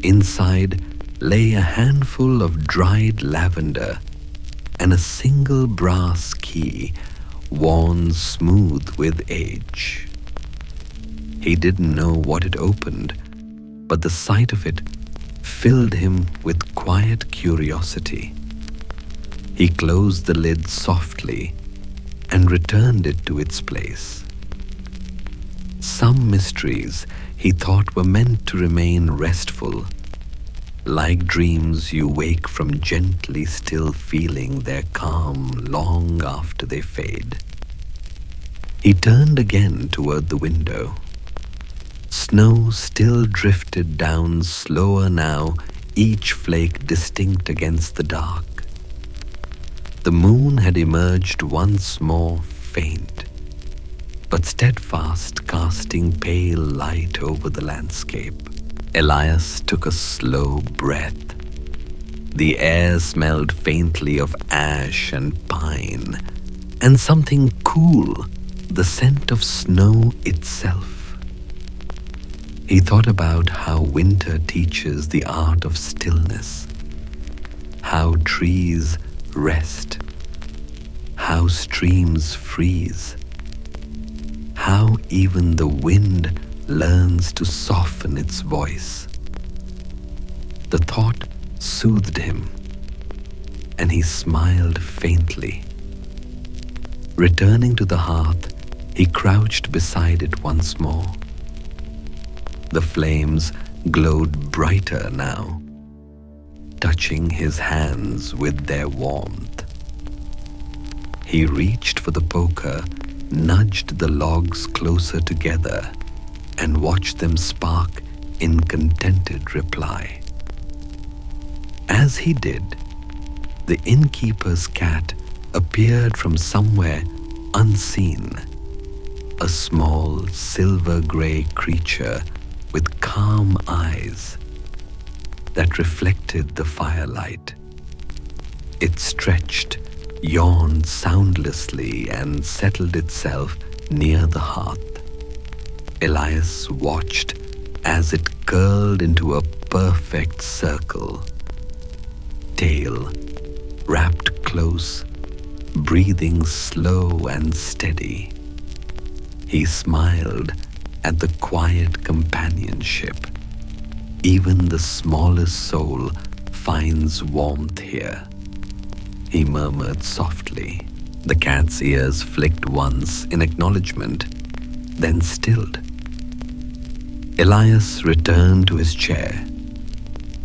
Inside lay a handful of dried lavender and a single brass key worn smooth with age. He didn't know what it opened, but the sight of it filled him with quiet curiosity. He closed the lid softly and returned it to its place. Some mysteries he thought were meant to remain restful, like dreams you wake from, gently still feeling their calm long after they fade. He turned again toward the window. Snow still drifted down slower now, each flake distinct against the dark. The moon had emerged once more, faint but steadfast, casting pale light over the landscape. Elias took a slow breath. The air smelled faintly of ash and pine, and something cool, the scent of snow itself. He thought about how winter teaches the art of stillness, how trees rest, how streams freeze, how even the wind learns to soften its voice. The thought soothed him, and he smiled faintly. Returning to the hearth, he crouched beside it once more. The flames glowed brighter now, touching his hands with their warmth. He reached for the poker, nudged the logs closer together, and watched them spark in contented reply. As he did, the innkeeper's cat appeared from somewhere unseen. a small silver-grey creature with calm eyes that reflected the firelight. It stretched, yawned soundlessly, and settled itself near the hearth. Elias watched as it curled into a perfect circle, tail wrapped close, breathing slow and steady. He smiled at the quiet companionship. Even the smallest soul finds warmth here, he murmured softly. The cat's ears flicked once in acknowledgement, then stilled. Elias returned to his chair.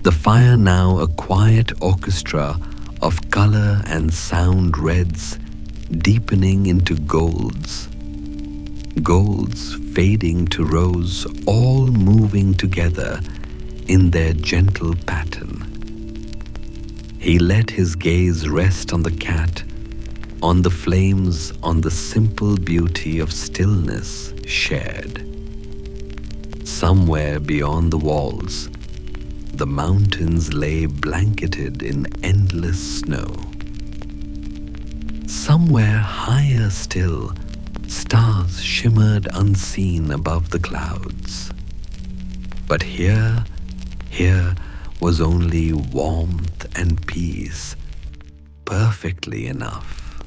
The fire, now a quiet orchestra of color and sound, reds deepening into golds, golds fading to rose, all moving together in their gentle pattern. He let his gaze rest on the cat, on the flames, on the simple beauty of stillness shared. Somewhere beyond the walls, the mountains lay blanketed in endless snow. Somewhere higher still, stars shimmered unseen above the clouds. But here was only warmth and peace, perfectly enough.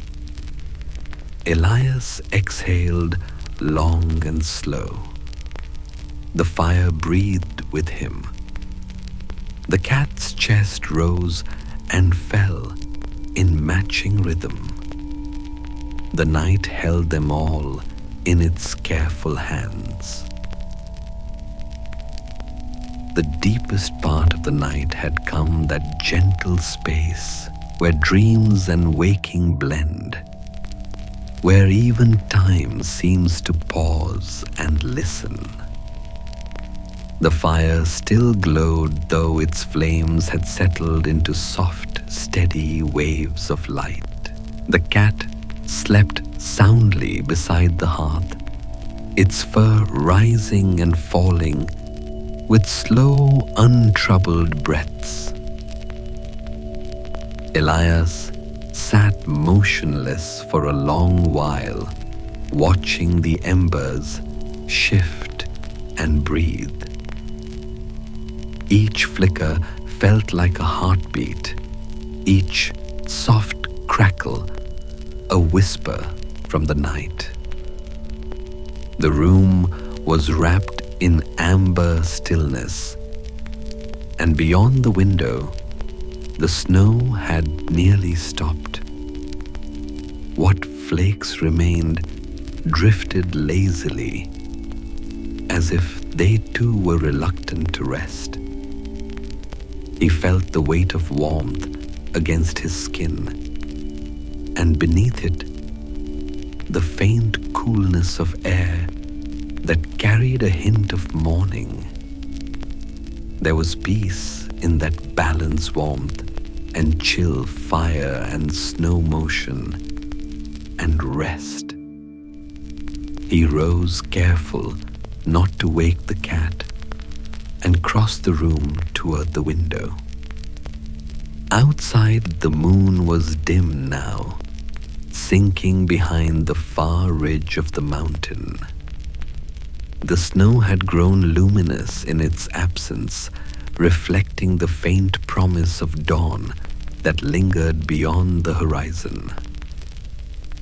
Elias exhaled long and slow. The fire breathed with him. The cat's chest rose and fell in matching rhythm. The night held them all in its careful hands. The deepest part of the night had come, that gentle space where dreams and waking blend, where even time seems to pause and listen. The fire still glowed, though its flames had settled into soft, steady waves of light. The cat slept soundly beside the hearth, its fur rising and falling with slow, untroubled breaths. Elias sat motionless for a long while, watching the embers shift and breathe. Each flicker felt like a heartbeat, each soft crackle a whisper from the night. The room was wrapped in amber stillness, and beyond the window, the snow had nearly stopped. What flakes remained drifted lazily, as if they too were reluctant to rest. He felt the weight of warmth against his skin, and beneath it, the faint coolness of air that carried a hint of morning. There was peace in that balanced warmth and chill fire and snow motion, and rest. He rose, careful not to wake the cat, and crossed the room toward the window. Outside, the moon was dim now, sinking behind the far ridge of the mountain. The snow had grown luminous in its absence, reflecting the faint promise of dawn that lingered beyond the horizon.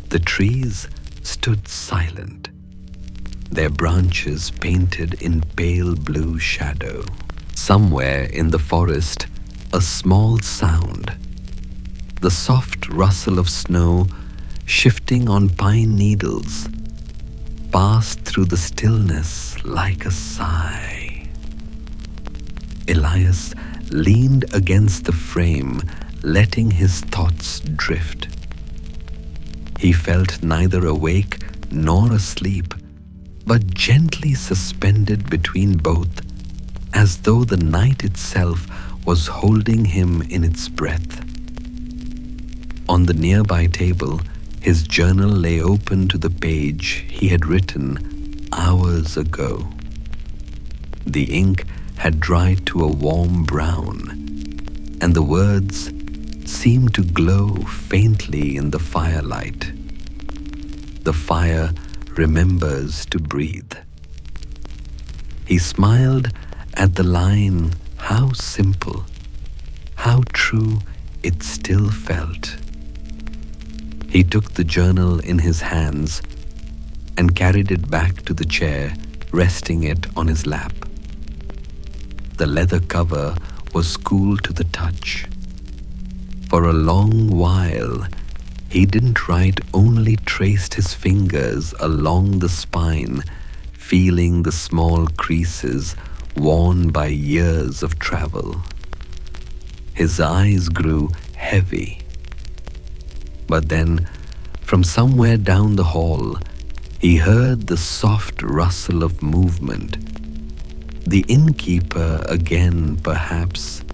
The trees stood silent, their branches painted in pale blue shadow. Somewhere in the forest, a small sound, the soft rustle of snow shifting on pine needles, passed through the stillness like a sigh. Elias leaned against the frame, letting his thoughts drift. He felt neither awake nor asleep, but gently suspended between both, as though the night itself was holding him in its breath. On the nearby table, His journal lay open to the page he had written hours ago. The ink had dried to a warm brown, and the words seemed to glow faintly in the firelight. The fire remembers to breathe. He smiled at the line, how simple, how true it still felt. He took the journal in his hands and carried it back to the chair, resting it on his lap. The leather cover was cool to the touch. For a long while, he didn't write, only traced his fingers along the spine, feeling the small creases worn by years of travel. His eyes grew heavy. But then, from somewhere down the hall, he heard the soft rustle of movement. The innkeeper again, perhaps,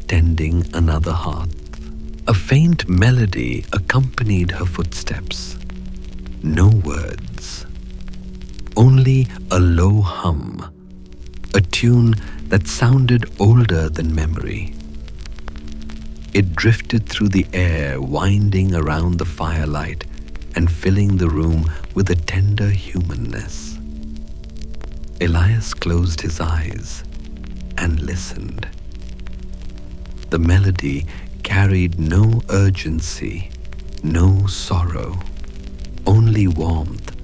tending another hearth. A faint melody accompanied her footsteps. No words, only a low hum, a tune that sounded older than memory. It drifted through the air, winding around the firelight and filling the room with a tender humanness. Elias closed his eyes and listened. The melody carried no urgency, no sorrow, only warmth,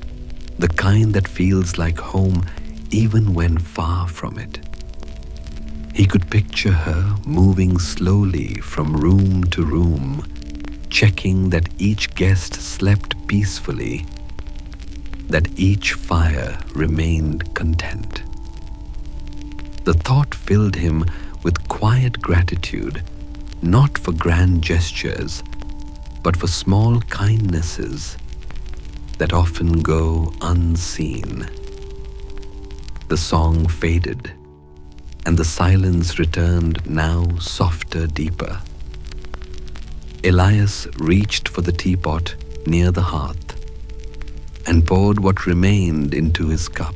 the kind that feels like home even when far from it. He could picture her moving slowly from room to room, checking that each guest slept peacefully, that each fire remained content. The thought filled him with quiet gratitude, not for grand gestures, but for small kindnesses that often go unseen. The song faded, and the silence returned, now softer, deeper. Elias reached for the teapot near the hearth and poured what remained into his cup.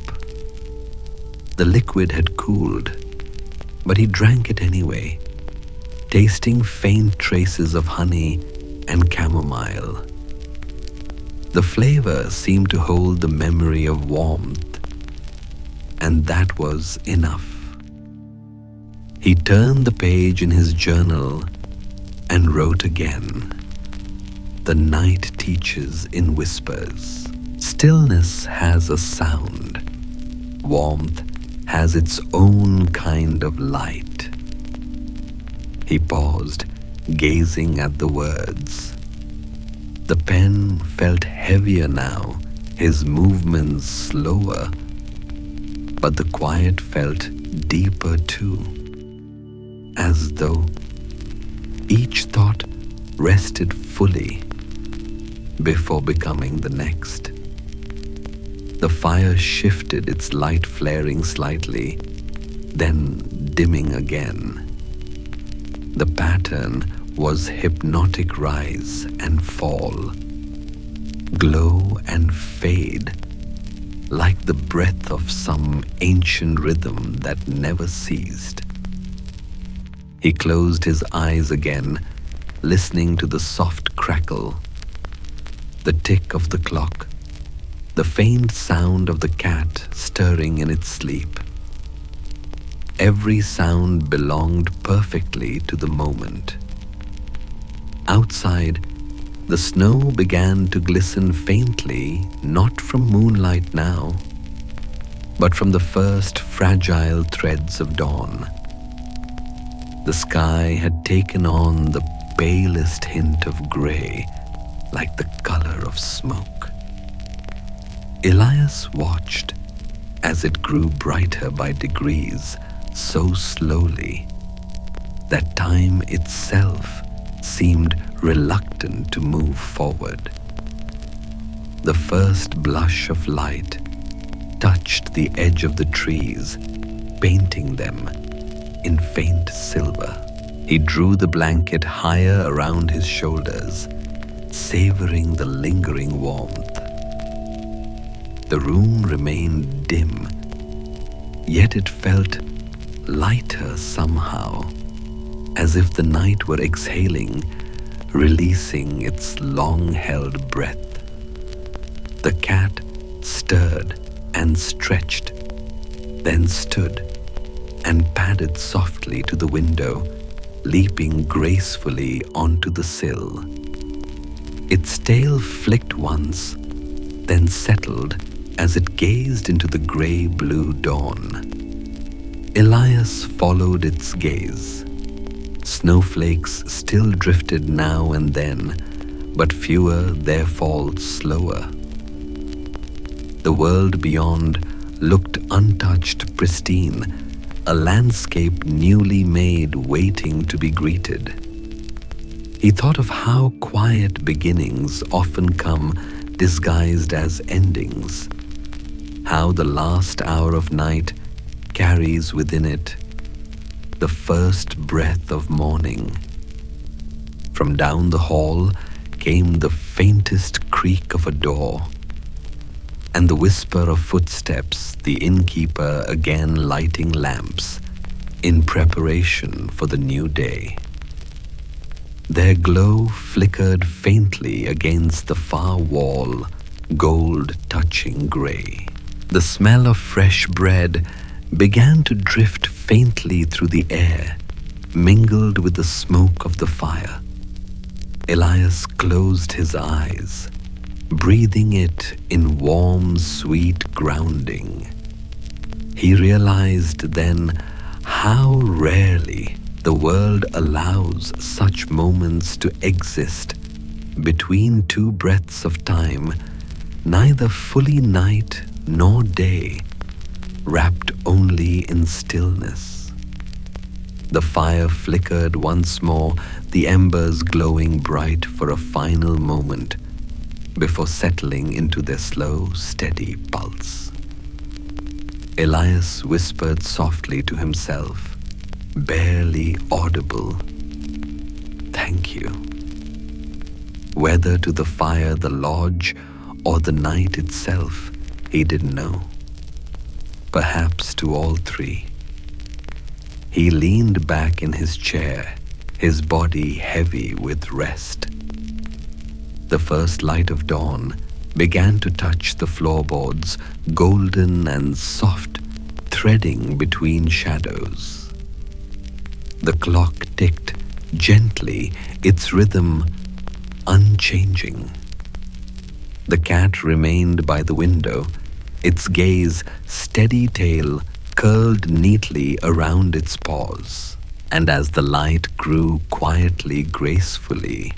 The liquid had cooled, but he drank it anyway, tasting faint traces of honey and chamomile. The flavor seemed to hold the memory of warmth, and that was enough. He turned the page in his journal and wrote again. The night teaches in whispers. Stillness has a sound. Warmth has its own kind of light. He paused, gazing at the words. The pen felt heavier now, his movements slower, but the quiet felt deeper too, as though each thought rested fully before becoming the next. The fire shifted, its light flaring slightly, then dimming again. The pattern was hypnotic rise and fall, glow and fade, like the breath of some ancient rhythm that never ceased. He closed his eyes again, listening to the soft crackle, the tick of the clock, the faint sound of the cat stirring in its sleep. Every sound belonged perfectly to the moment. Outside, the snow began to glisten faintly, not from moonlight now, but from the first fragile threads of dawn. The sky had taken on the palest hint of grey, like the color of smoke. Elias watched as it grew brighter by degrees, so slowly that time itself seemed reluctant to move forward. The first blush of light touched the edge of the trees, painting them in faint silver. He drew the blanket higher around his shoulders, savoring the lingering warmth. The room remained dim, yet it felt lighter somehow, as if the night were exhaling, releasing its long-held breath. The cat stirred and stretched, then stood and padded softly to the window, leaping gracefully onto the sill. Its tail flicked once, then settled as it gazed into the grey-blue dawn. Elias followed its gaze. Snowflakes still drifted now and then, but fewer their fall slower. The world beyond looked untouched, pristine, a landscape newly made, waiting to be greeted. He thought of how quiet beginnings often come disguised as endings, how the last hour of night carries within it the first breath of morning. From down the hall came the faintest creak of a door, and the whisper of footsteps, the innkeeper again lighting lamps in preparation for the new day. Their glow flickered faintly against the far wall, gold touching grey. The smell of fresh bread began to drift faintly through the air, mingled with the smoke of the fire. Elias closed his eyes, breathing it in warm, sweet grounding. He realized then how rarely the world allows such moments to exist between two breaths of time, neither fully night nor day, wrapped only in stillness. The fire flickered once more, the embers glowing bright for a final moment before settling into their slow, steady pulse. Elias whispered softly to himself, barely audible, "Thank you." Whether to the fire, the lodge, or the night itself, he didn't know. Perhaps to all three. He leaned back in his chair, his body heavy with rest. The first light of dawn began to touch the floorboards, golden and soft, threading between shadows. The clock ticked gently, its rhythm unchanging. The cat remained by the window, its gaze steady, tail curled neatly around its paws. And as the light grew quietly, gracefully,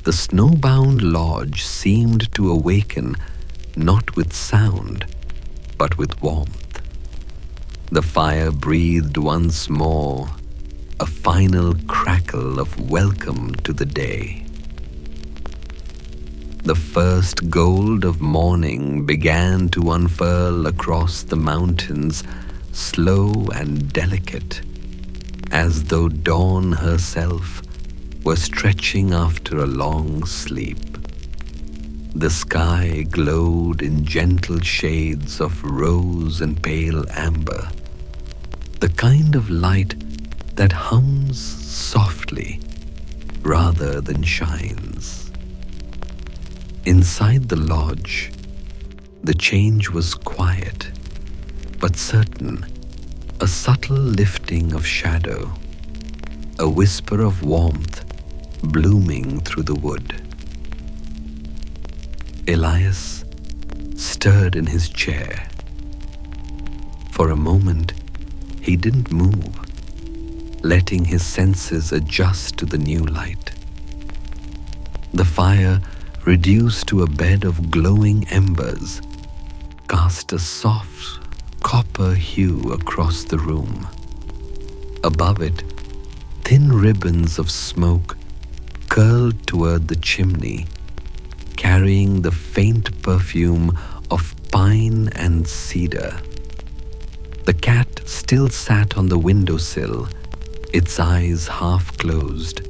the snowbound lodge seemed to awaken, not with sound, but with warmth. The fire breathed once more, a final crackle of welcome to the day. The first gold of morning began to unfurl across the mountains, slow and delicate, as though dawn herself were stretching after a long sleep. The sky glowed in gentle shades of rose and pale amber, the kind of light that hums softly rather than shines. Inside the lodge, the change was quiet, but certain, a subtle lifting of shadow, a whisper of warmth blooming through the wood. Elias stirred in his chair. For a moment, he didn't move, letting his senses adjust to the new light. The fire, reduced to a bed of glowing embers, cast a soft copper hue across the room. Above it, thin ribbons of smoke curled toward the chimney, carrying the faint perfume of pine and cedar. The cat still sat on the windowsill, its eyes half closed,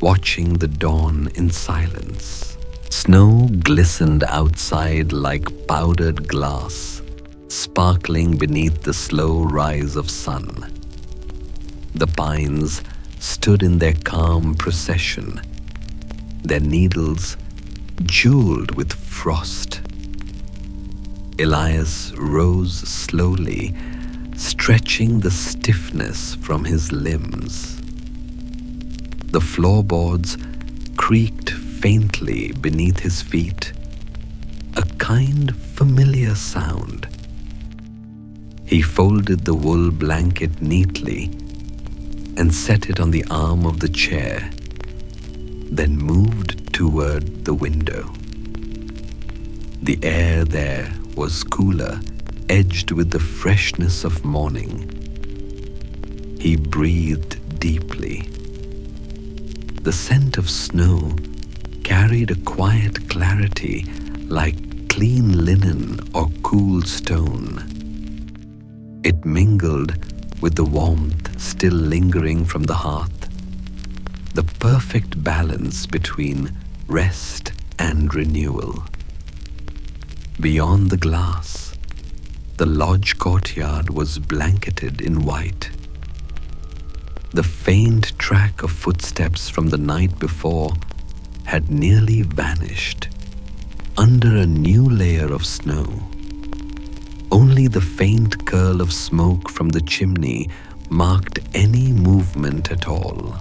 watching the dawn in silence. Snow glistened outside like powdered glass, sparkling beneath the slow rise of sun. The pines stood in their calm procession, their needles jeweled with frost. Elias rose slowly, stretching the stiffness from his limbs. The floorboards creaked faintly beneath his feet, a kind familiar sound. He folded the wool blanket neatly and set it on the arm of the chair, then moved toward the window. The air there was cooler, edged with the freshness of morning. He breathed deeply. The scent of snow carried a quiet clarity like clean linen or cool stone. It mingled with the warmth still lingering from the hearth, the perfect balance between rest and renewal. Beyond the glass, the lodge courtyard was blanketed in white. The faint track of footsteps from the night before had nearly vanished under a new layer of snow. Only the faint curl of smoke from the chimney marked any movement at all.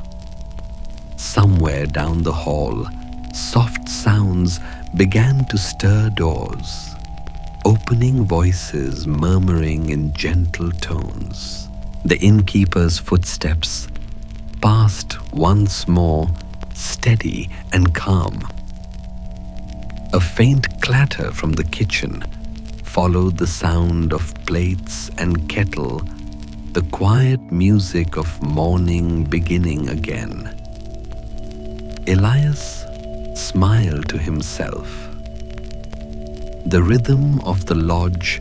Somewhere down the hall, soft sounds began to stir doors, opening voices murmuring in gentle tones. The innkeeper's footsteps passed once more, steady and calm. A faint clatter from the kitchen followed the sound of plates and kettle, the quiet music of morning beginning again. Elias smiled to himself. The rhythm of the lodge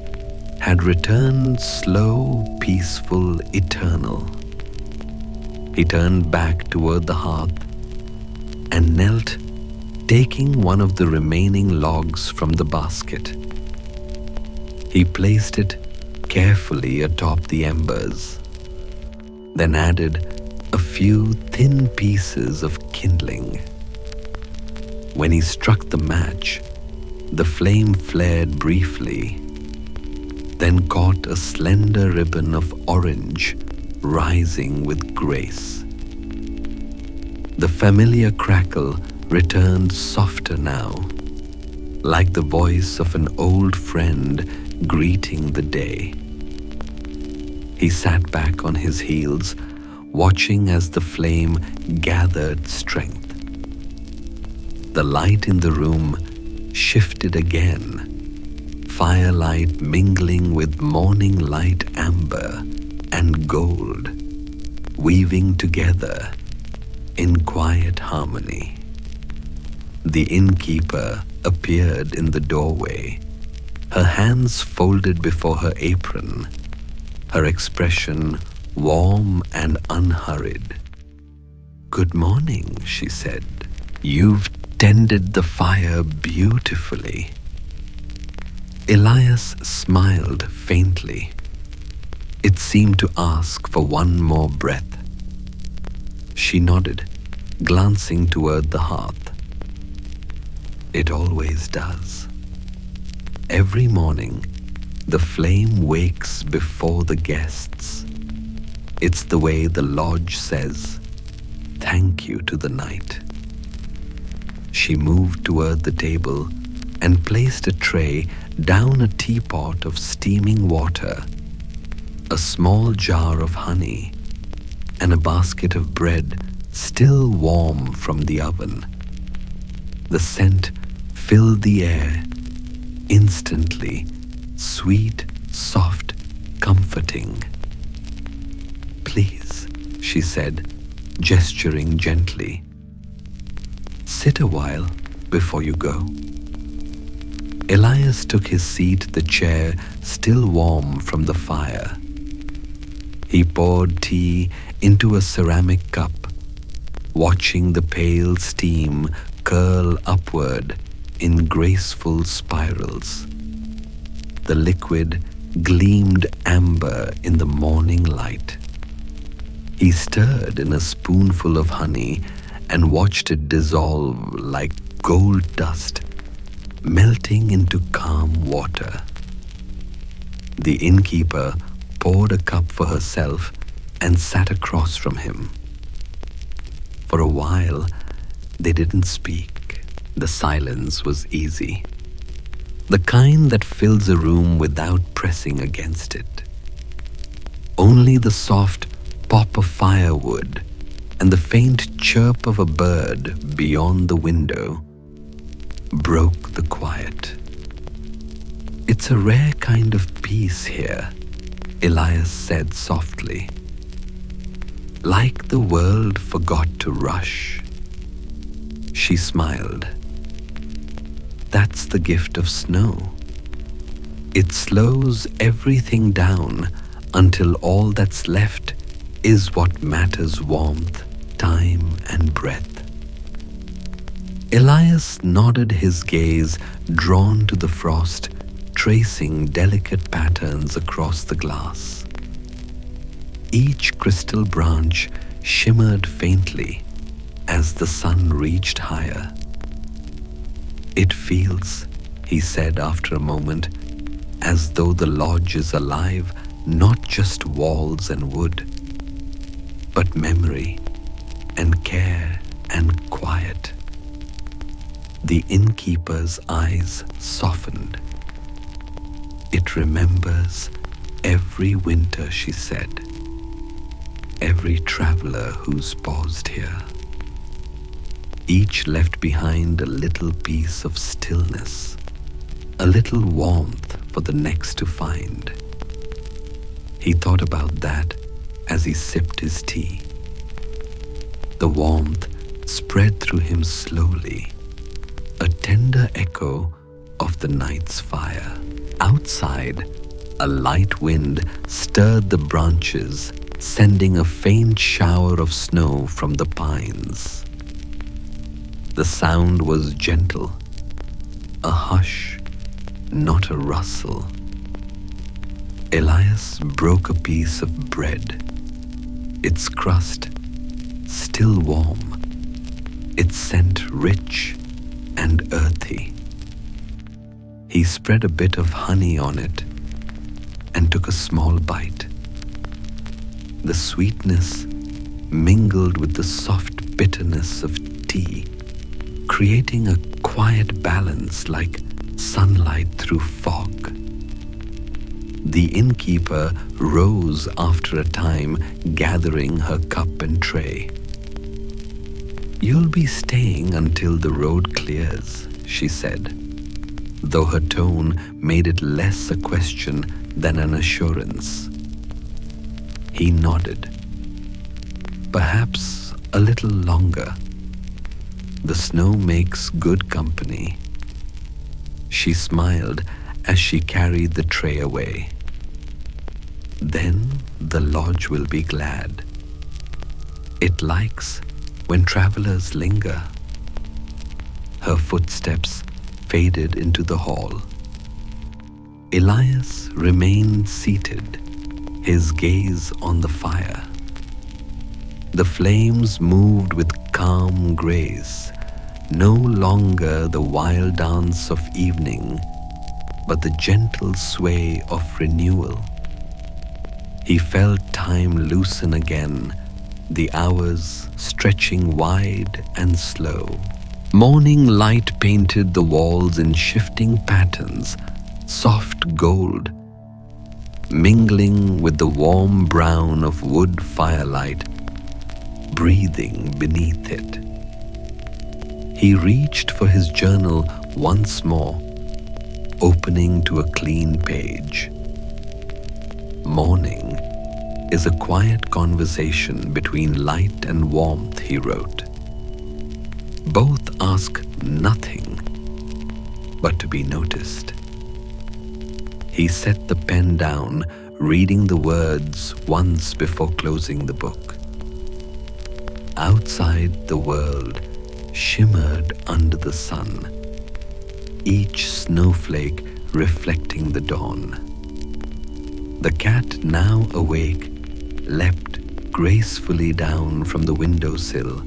had returned slow, peaceful, eternal. He turned back toward the hearth and knelt, taking one of the remaining logs from the basket. He placed it carefully atop the embers, then added a few thin pieces of kindling. When he struck the match, the flame flared briefly, then caught a slender ribbon of orange rising with grace. The familiar crackle returned softer now, like the voice of an old friend greeting the day. He sat back on his heels, watching as the flame gathered strength. The light in the room shifted again, firelight mingling with morning light amber and gold, weaving together in quiet harmony. The innkeeper appeared in the doorway, her hands folded before her apron, her expression warm and unhurried. "Good morning," she said. "You've tended the fire beautifully." Elias smiled faintly. It seemed to ask for one more breath. She nodded, glancing toward the hearth. It always does. Every morning, the flame wakes before the guests. It's the way the lodge says, "Thank you to the night." She moved toward the table and placed a tray down a teapot of steaming water, a small jar of honey, and a basket of bread still warm from the oven. The scent filled the air, instantly sweet, soft, comforting. "Please," she said, gesturing gently. "Sit a while before you go." Elias took his seat at the chair, still warm from the fire. He poured tea into a ceramic cup, watching the pale steam curl upward in graceful spirals. The liquid gleamed amber in the morning light. He stirred in a spoonful of honey and watched it dissolve like gold dust, melting into calm water. The innkeeper poured a cup for herself and sat across from him. For a while, they didn't speak. The silence was easy, the kind that fills a room without pressing against it. Only the soft pop of firewood and the faint chirp of a bird beyond the window broke the quiet. "It's a rare kind of peace here," Elias said softly. "Like the world forgot to rush." She smiled. "That's the gift of snow. It slows everything down until all that's left is what matters: warmth, time, and breath." Elias nodded, his gaze drawn to the frost, tracing delicate patterns across the glass. Each crystal branch shimmered faintly as the sun reached higher. "It feels," he said after a moment, "as though the lodge is alive, not just walls and wood, but memory and care and quiet." The innkeeper's eyes softened. "It remembers every winter," she said, "every traveler who's paused here. Each left behind a little piece of stillness, a little warmth for the next to find." He thought about that as he sipped his tea. The warmth spread through him slowly, a tender echo of the night's fire. Outside, a light wind stirred the branches, sending a faint shower of snow from the pines. The sound was gentle, a hush, not a rustle. Elias broke a piece of bread, its crust still warm, its scent rich and earthy. He spread a bit of honey on it and took a small bite. The sweetness mingled with the soft bitterness of tea, creating a quiet balance like sunlight through fog. The innkeeper rose after a time, gathering her cup and tray. "You'll be staying until the road clears," she said, though her tone made it less a question than an assurance. He nodded. "Perhaps a little longer. The snow makes good company." She smiled as she carried the tray away. "Then the lodge will be glad. It likes when travelers linger." Her footsteps faded into the hall. Elias remained seated, his gaze on the fire. The flames moved with calm grace, no longer the wild dance of evening, but the gentle sway of renewal. He felt time loosen again, the hours stretching wide and slow. Morning light painted the walls in shifting patterns, soft gold, mingling with the warm brown of wood firelight, breathing beneath it. He reached for his journal once more, opening to a clean page. "Morning is a quiet conversation between light and warmth," he wrote. "Both ask nothing but to be noticed." He set the pen down, reading the words once before closing the book. outside the world shimmered under the sun, each snowflake reflecting the dawn. The cat, now awake, leapt gracefully down from the windowsill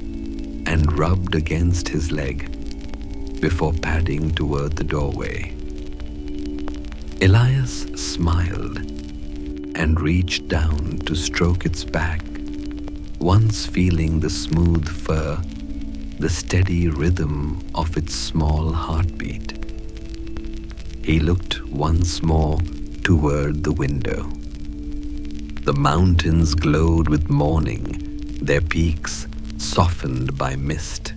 and rubbed against his leg before padding toward the doorway. Elias smiled and reached down to stroke its back, once feeling the smooth fur, the steady rhythm of its small heartbeat. He looked once more toward the window. The mountains glowed with morning, their peaks softened by mist.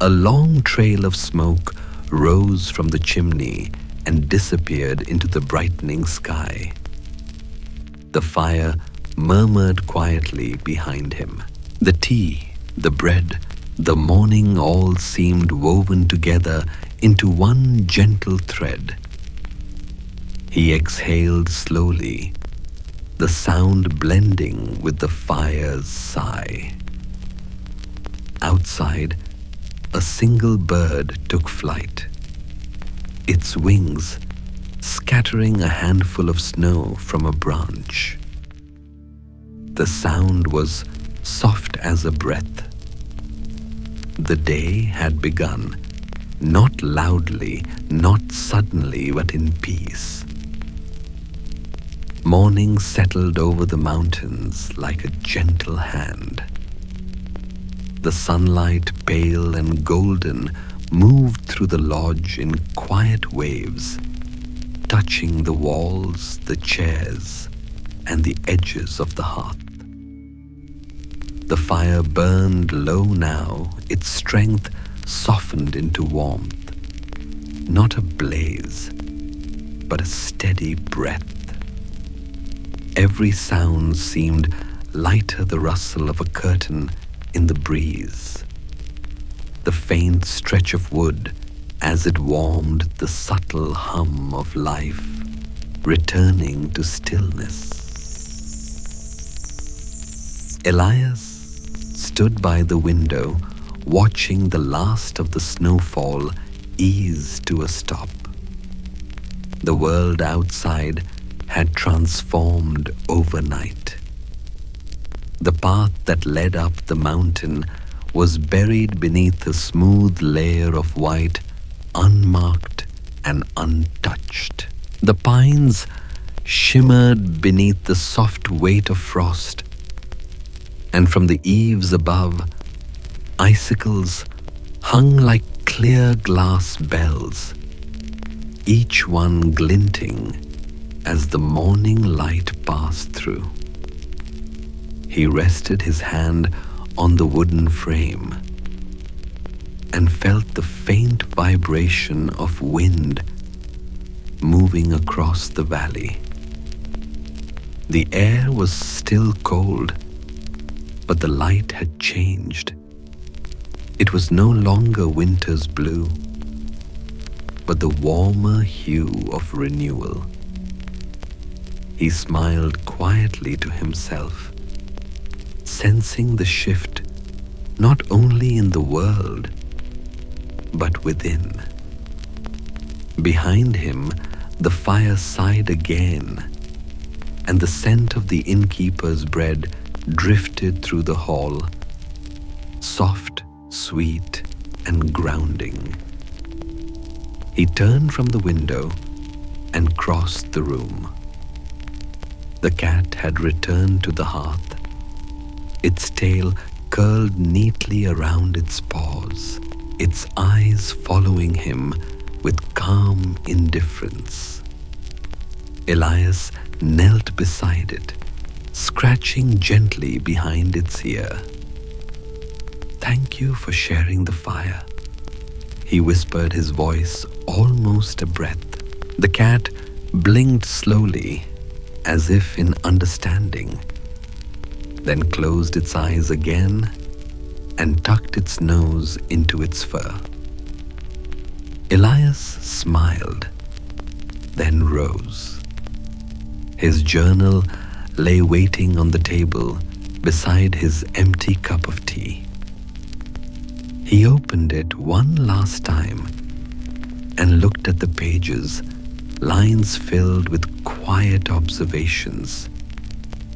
A long trail of smoke rose from the chimney and disappeared into the brightening sky. The fire murmured quietly behind him. The tea, the bread, the morning all seemed woven together into one gentle thread. He exhaled slowly, the sound blending with the fire's sigh. Outside, a single bird took flight, its wings scattering a handful of snow from a branch. The sound was soft as a breath. The day had begun, not loudly, not suddenly, but in peace. Morning settled over the mountains like a gentle hand. The sunlight, pale and golden, moved through the lodge in quiet waves, touching the walls, the chairs, and the edges of the hearth. The fire burned low now, its strength softened into warmth, not a blaze, but a steady breath. Every sound seemed lighter, the rustle of a curtain in the breeze, the faint stretch of wood as it warmed, the subtle hum of life returning to stillness. Elias stood by the window, watching the last of the snowfall ease to a stop. The world outside had transformed overnight. The path that led up the mountain was buried beneath a smooth layer of white, unmarked and untouched. The pines shimmered beneath the soft weight of frost, and from the eaves above, icicles hung like clear glass bells, each one glinting as the morning light passed through. He rested his hand on the wooden frame and felt the faint vibration of wind moving across the valley. The air was still cold, but the light had changed. It was no longer winter's blue, but the warmer hue of renewal. He smiled quietly to himself, sensing the shift not only in the world, but within. Behind him, the fire sighed again, and the scent of the innkeeper's bread drifted through the hall, soft, sweet, and grounding. He turned from the window and crossed the room. The cat had returned to the hearth, its tail curled neatly around its paws, its eyes following him with calm indifference. Elias knelt beside it, scratching gently behind its ear. "Thank you for sharing the fire," he whispered, his voice almost a breath. The cat blinked slowly, as if in understanding, then closed its eyes again and tucked its nose into its fur. Elias smiled, then rose. His journal lay waiting on the table, beside his empty cup of tea. He opened it one last time and looked at the pages, lines filled with quiet observations,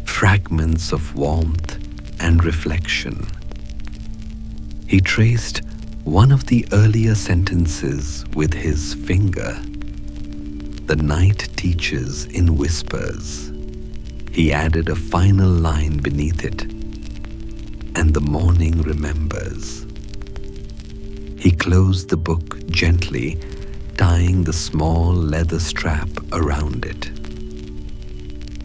fragments of warmth and reflection. He traced one of the earlier sentences with his finger. The night teaches in whispers. He added a final line beneath it, and the morning remembers. He closed the book gently, tying the small leather strap around it.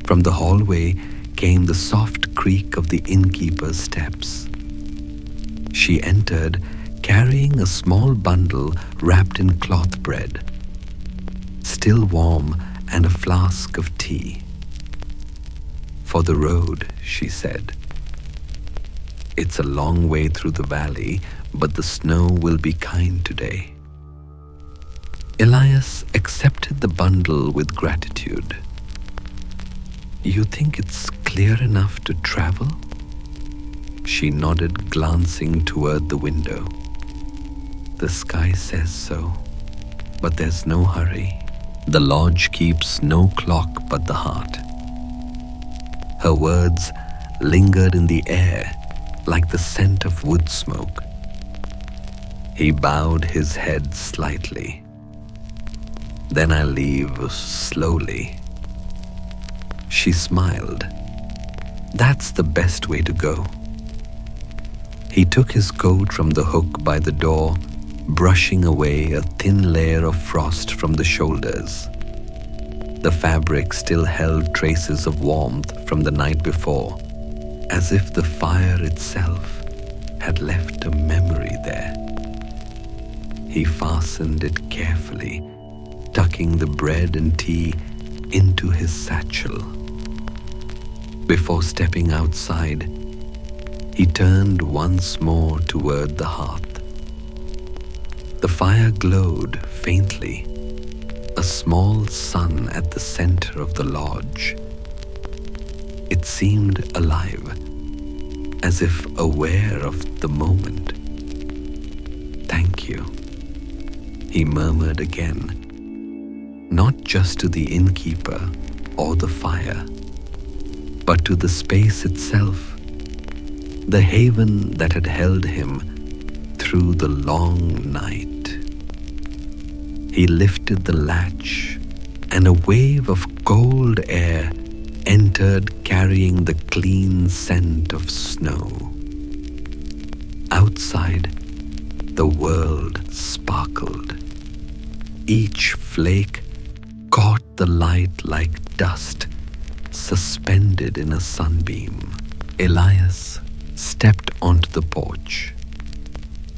From the hallway came the soft creak of the innkeeper's steps. She entered carrying a small bundle wrapped in cloth bread, still warm, and a flask of tea. "For the road," she said. "It's a long way through the valley, but the snow will be kind today." Elias accepted the bundle with gratitude. "You think it's clear enough to travel?" She nodded, glancing toward the window. "The sky says so, but there's no hurry. The lodge keeps no clock but the heart." Her words lingered in the air like the scent of wood smoke. He bowed his head slightly. "Then I leave slowly." She smiled. "That's the best way to go." He took his coat from the hook by the door, brushing away a thin layer of frost from the shoulders. The fabric still held traces of warmth from the night before, as if the fire itself had left a memory there. He fastened it carefully, tucking the bread and tea into his satchel. Before stepping outside, he turned once more toward the hearth. The fire glowed faintly, a small sun at the center of the lodge. It seemed alive, as if aware of the moment. "Thank you," he murmured again, not just to the innkeeper or the fire, but to the space itself, the haven that had held him through the long night. He lifted the latch, and a wave of cold air entered, carrying the clean scent of snow. Outside, the world sparkled. Each flake caught the light like dust suspended in a sunbeam. Elias stepped onto the porch.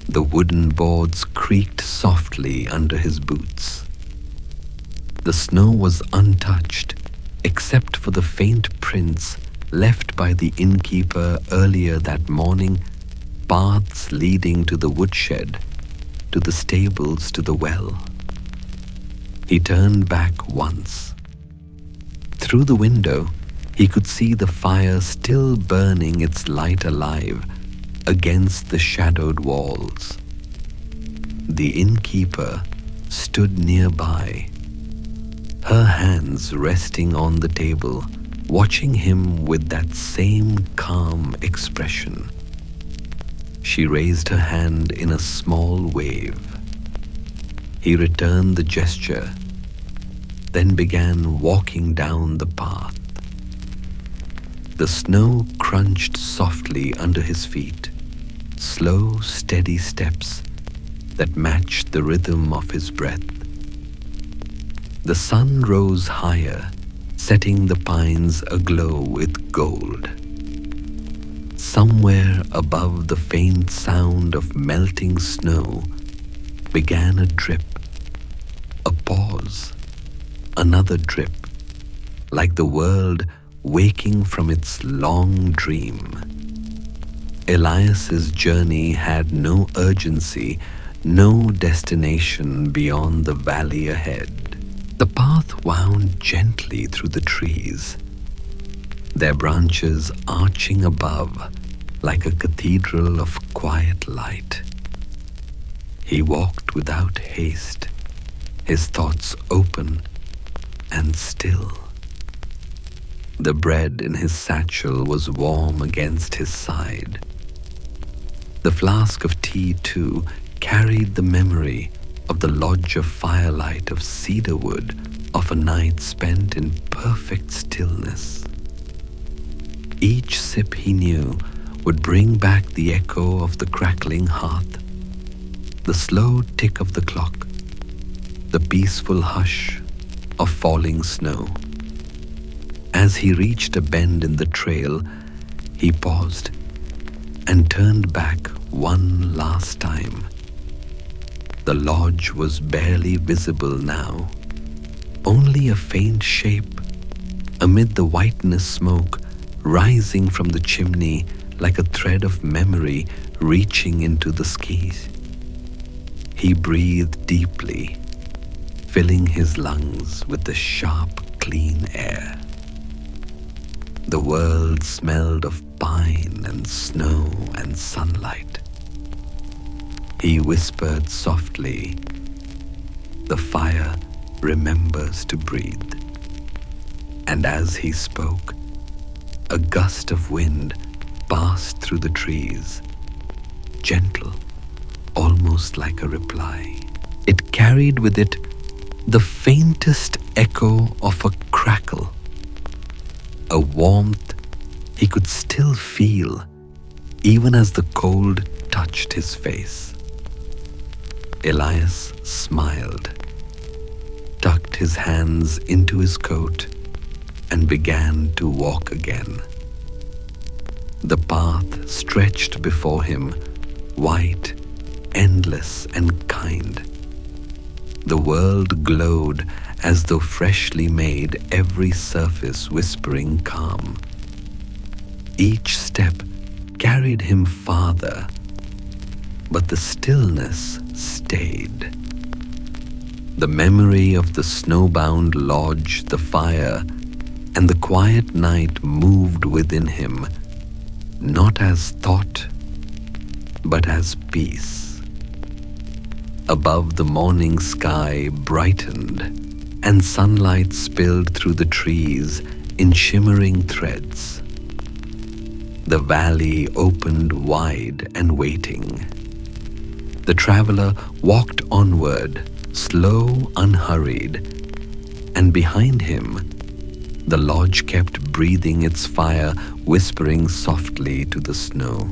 The wooden boards creaked softly under his boots. The snow was untouched, except for the faint prints left by the innkeeper earlier that morning, paths leading to the woodshed, to the stables, to the well. He turned back once. Through the window, he could see the fire still burning its light alive against the shadowed walls. The innkeeper stood nearby, her hands resting on the table, watching him with that same calm expression. She raised her hand in a small wave. He returned the gesture, then began walking down the path. The snow crunched softly under his feet, slow, steady steps that matched the rhythm of his breath. The sun rose higher, setting the pines aglow with gold. Somewhere above the faint sound of melting snow began a drip, a pause, another drip, like the world waking from its long dream. Elias's journey had no urgency, no destination beyond the valley ahead. The path wound gently through the trees, their branches arching above like a cathedral of quiet light. He walked without haste, his thoughts open and still. The bread in his satchel was warm against his side. The flask of tea, too, carried the memory of the lodge of firelight of cedarwood of a night spent in perfect stillness. Each sip, he knew, would bring back the echo of the crackling hearth, the slow tick of the clock, the peaceful hush of falling snow. As he reached a bend in the trail, he paused and turned back one last time. The lodge was barely visible now, only a faint shape amid the whiteness smoke rising from the chimney like a thread of memory reaching into the skies. He breathed deeply, filling his lungs with the sharp, clean air. The world smelled of pine and snow and sunlight. He whispered softly, "The fire remembers to breathe." And as he spoke, a gust of wind passed through the trees, gentle, almost like a reply. It carried with it the faintest echo of a crackle, a warmth he could still feel even as the cold touched his face. Elias smiled, tucked his hands into his coat, and began to walk again. The path stretched before him, white, endless, and kind. The world glowed as though freshly made, every surface whispering calm. Each step carried him farther, but the stillness stayed. The memory of the snowbound lodge, the fire, and the quiet night moved within him, not as thought, but as peace. Above, the morning sky brightened, and sunlight spilled through the trees in shimmering threads. The valley opened wide and waiting. The traveler walked onward, slow, unhurried, and behind him, the lodge kept breathing its fire, whispering softly to the snow.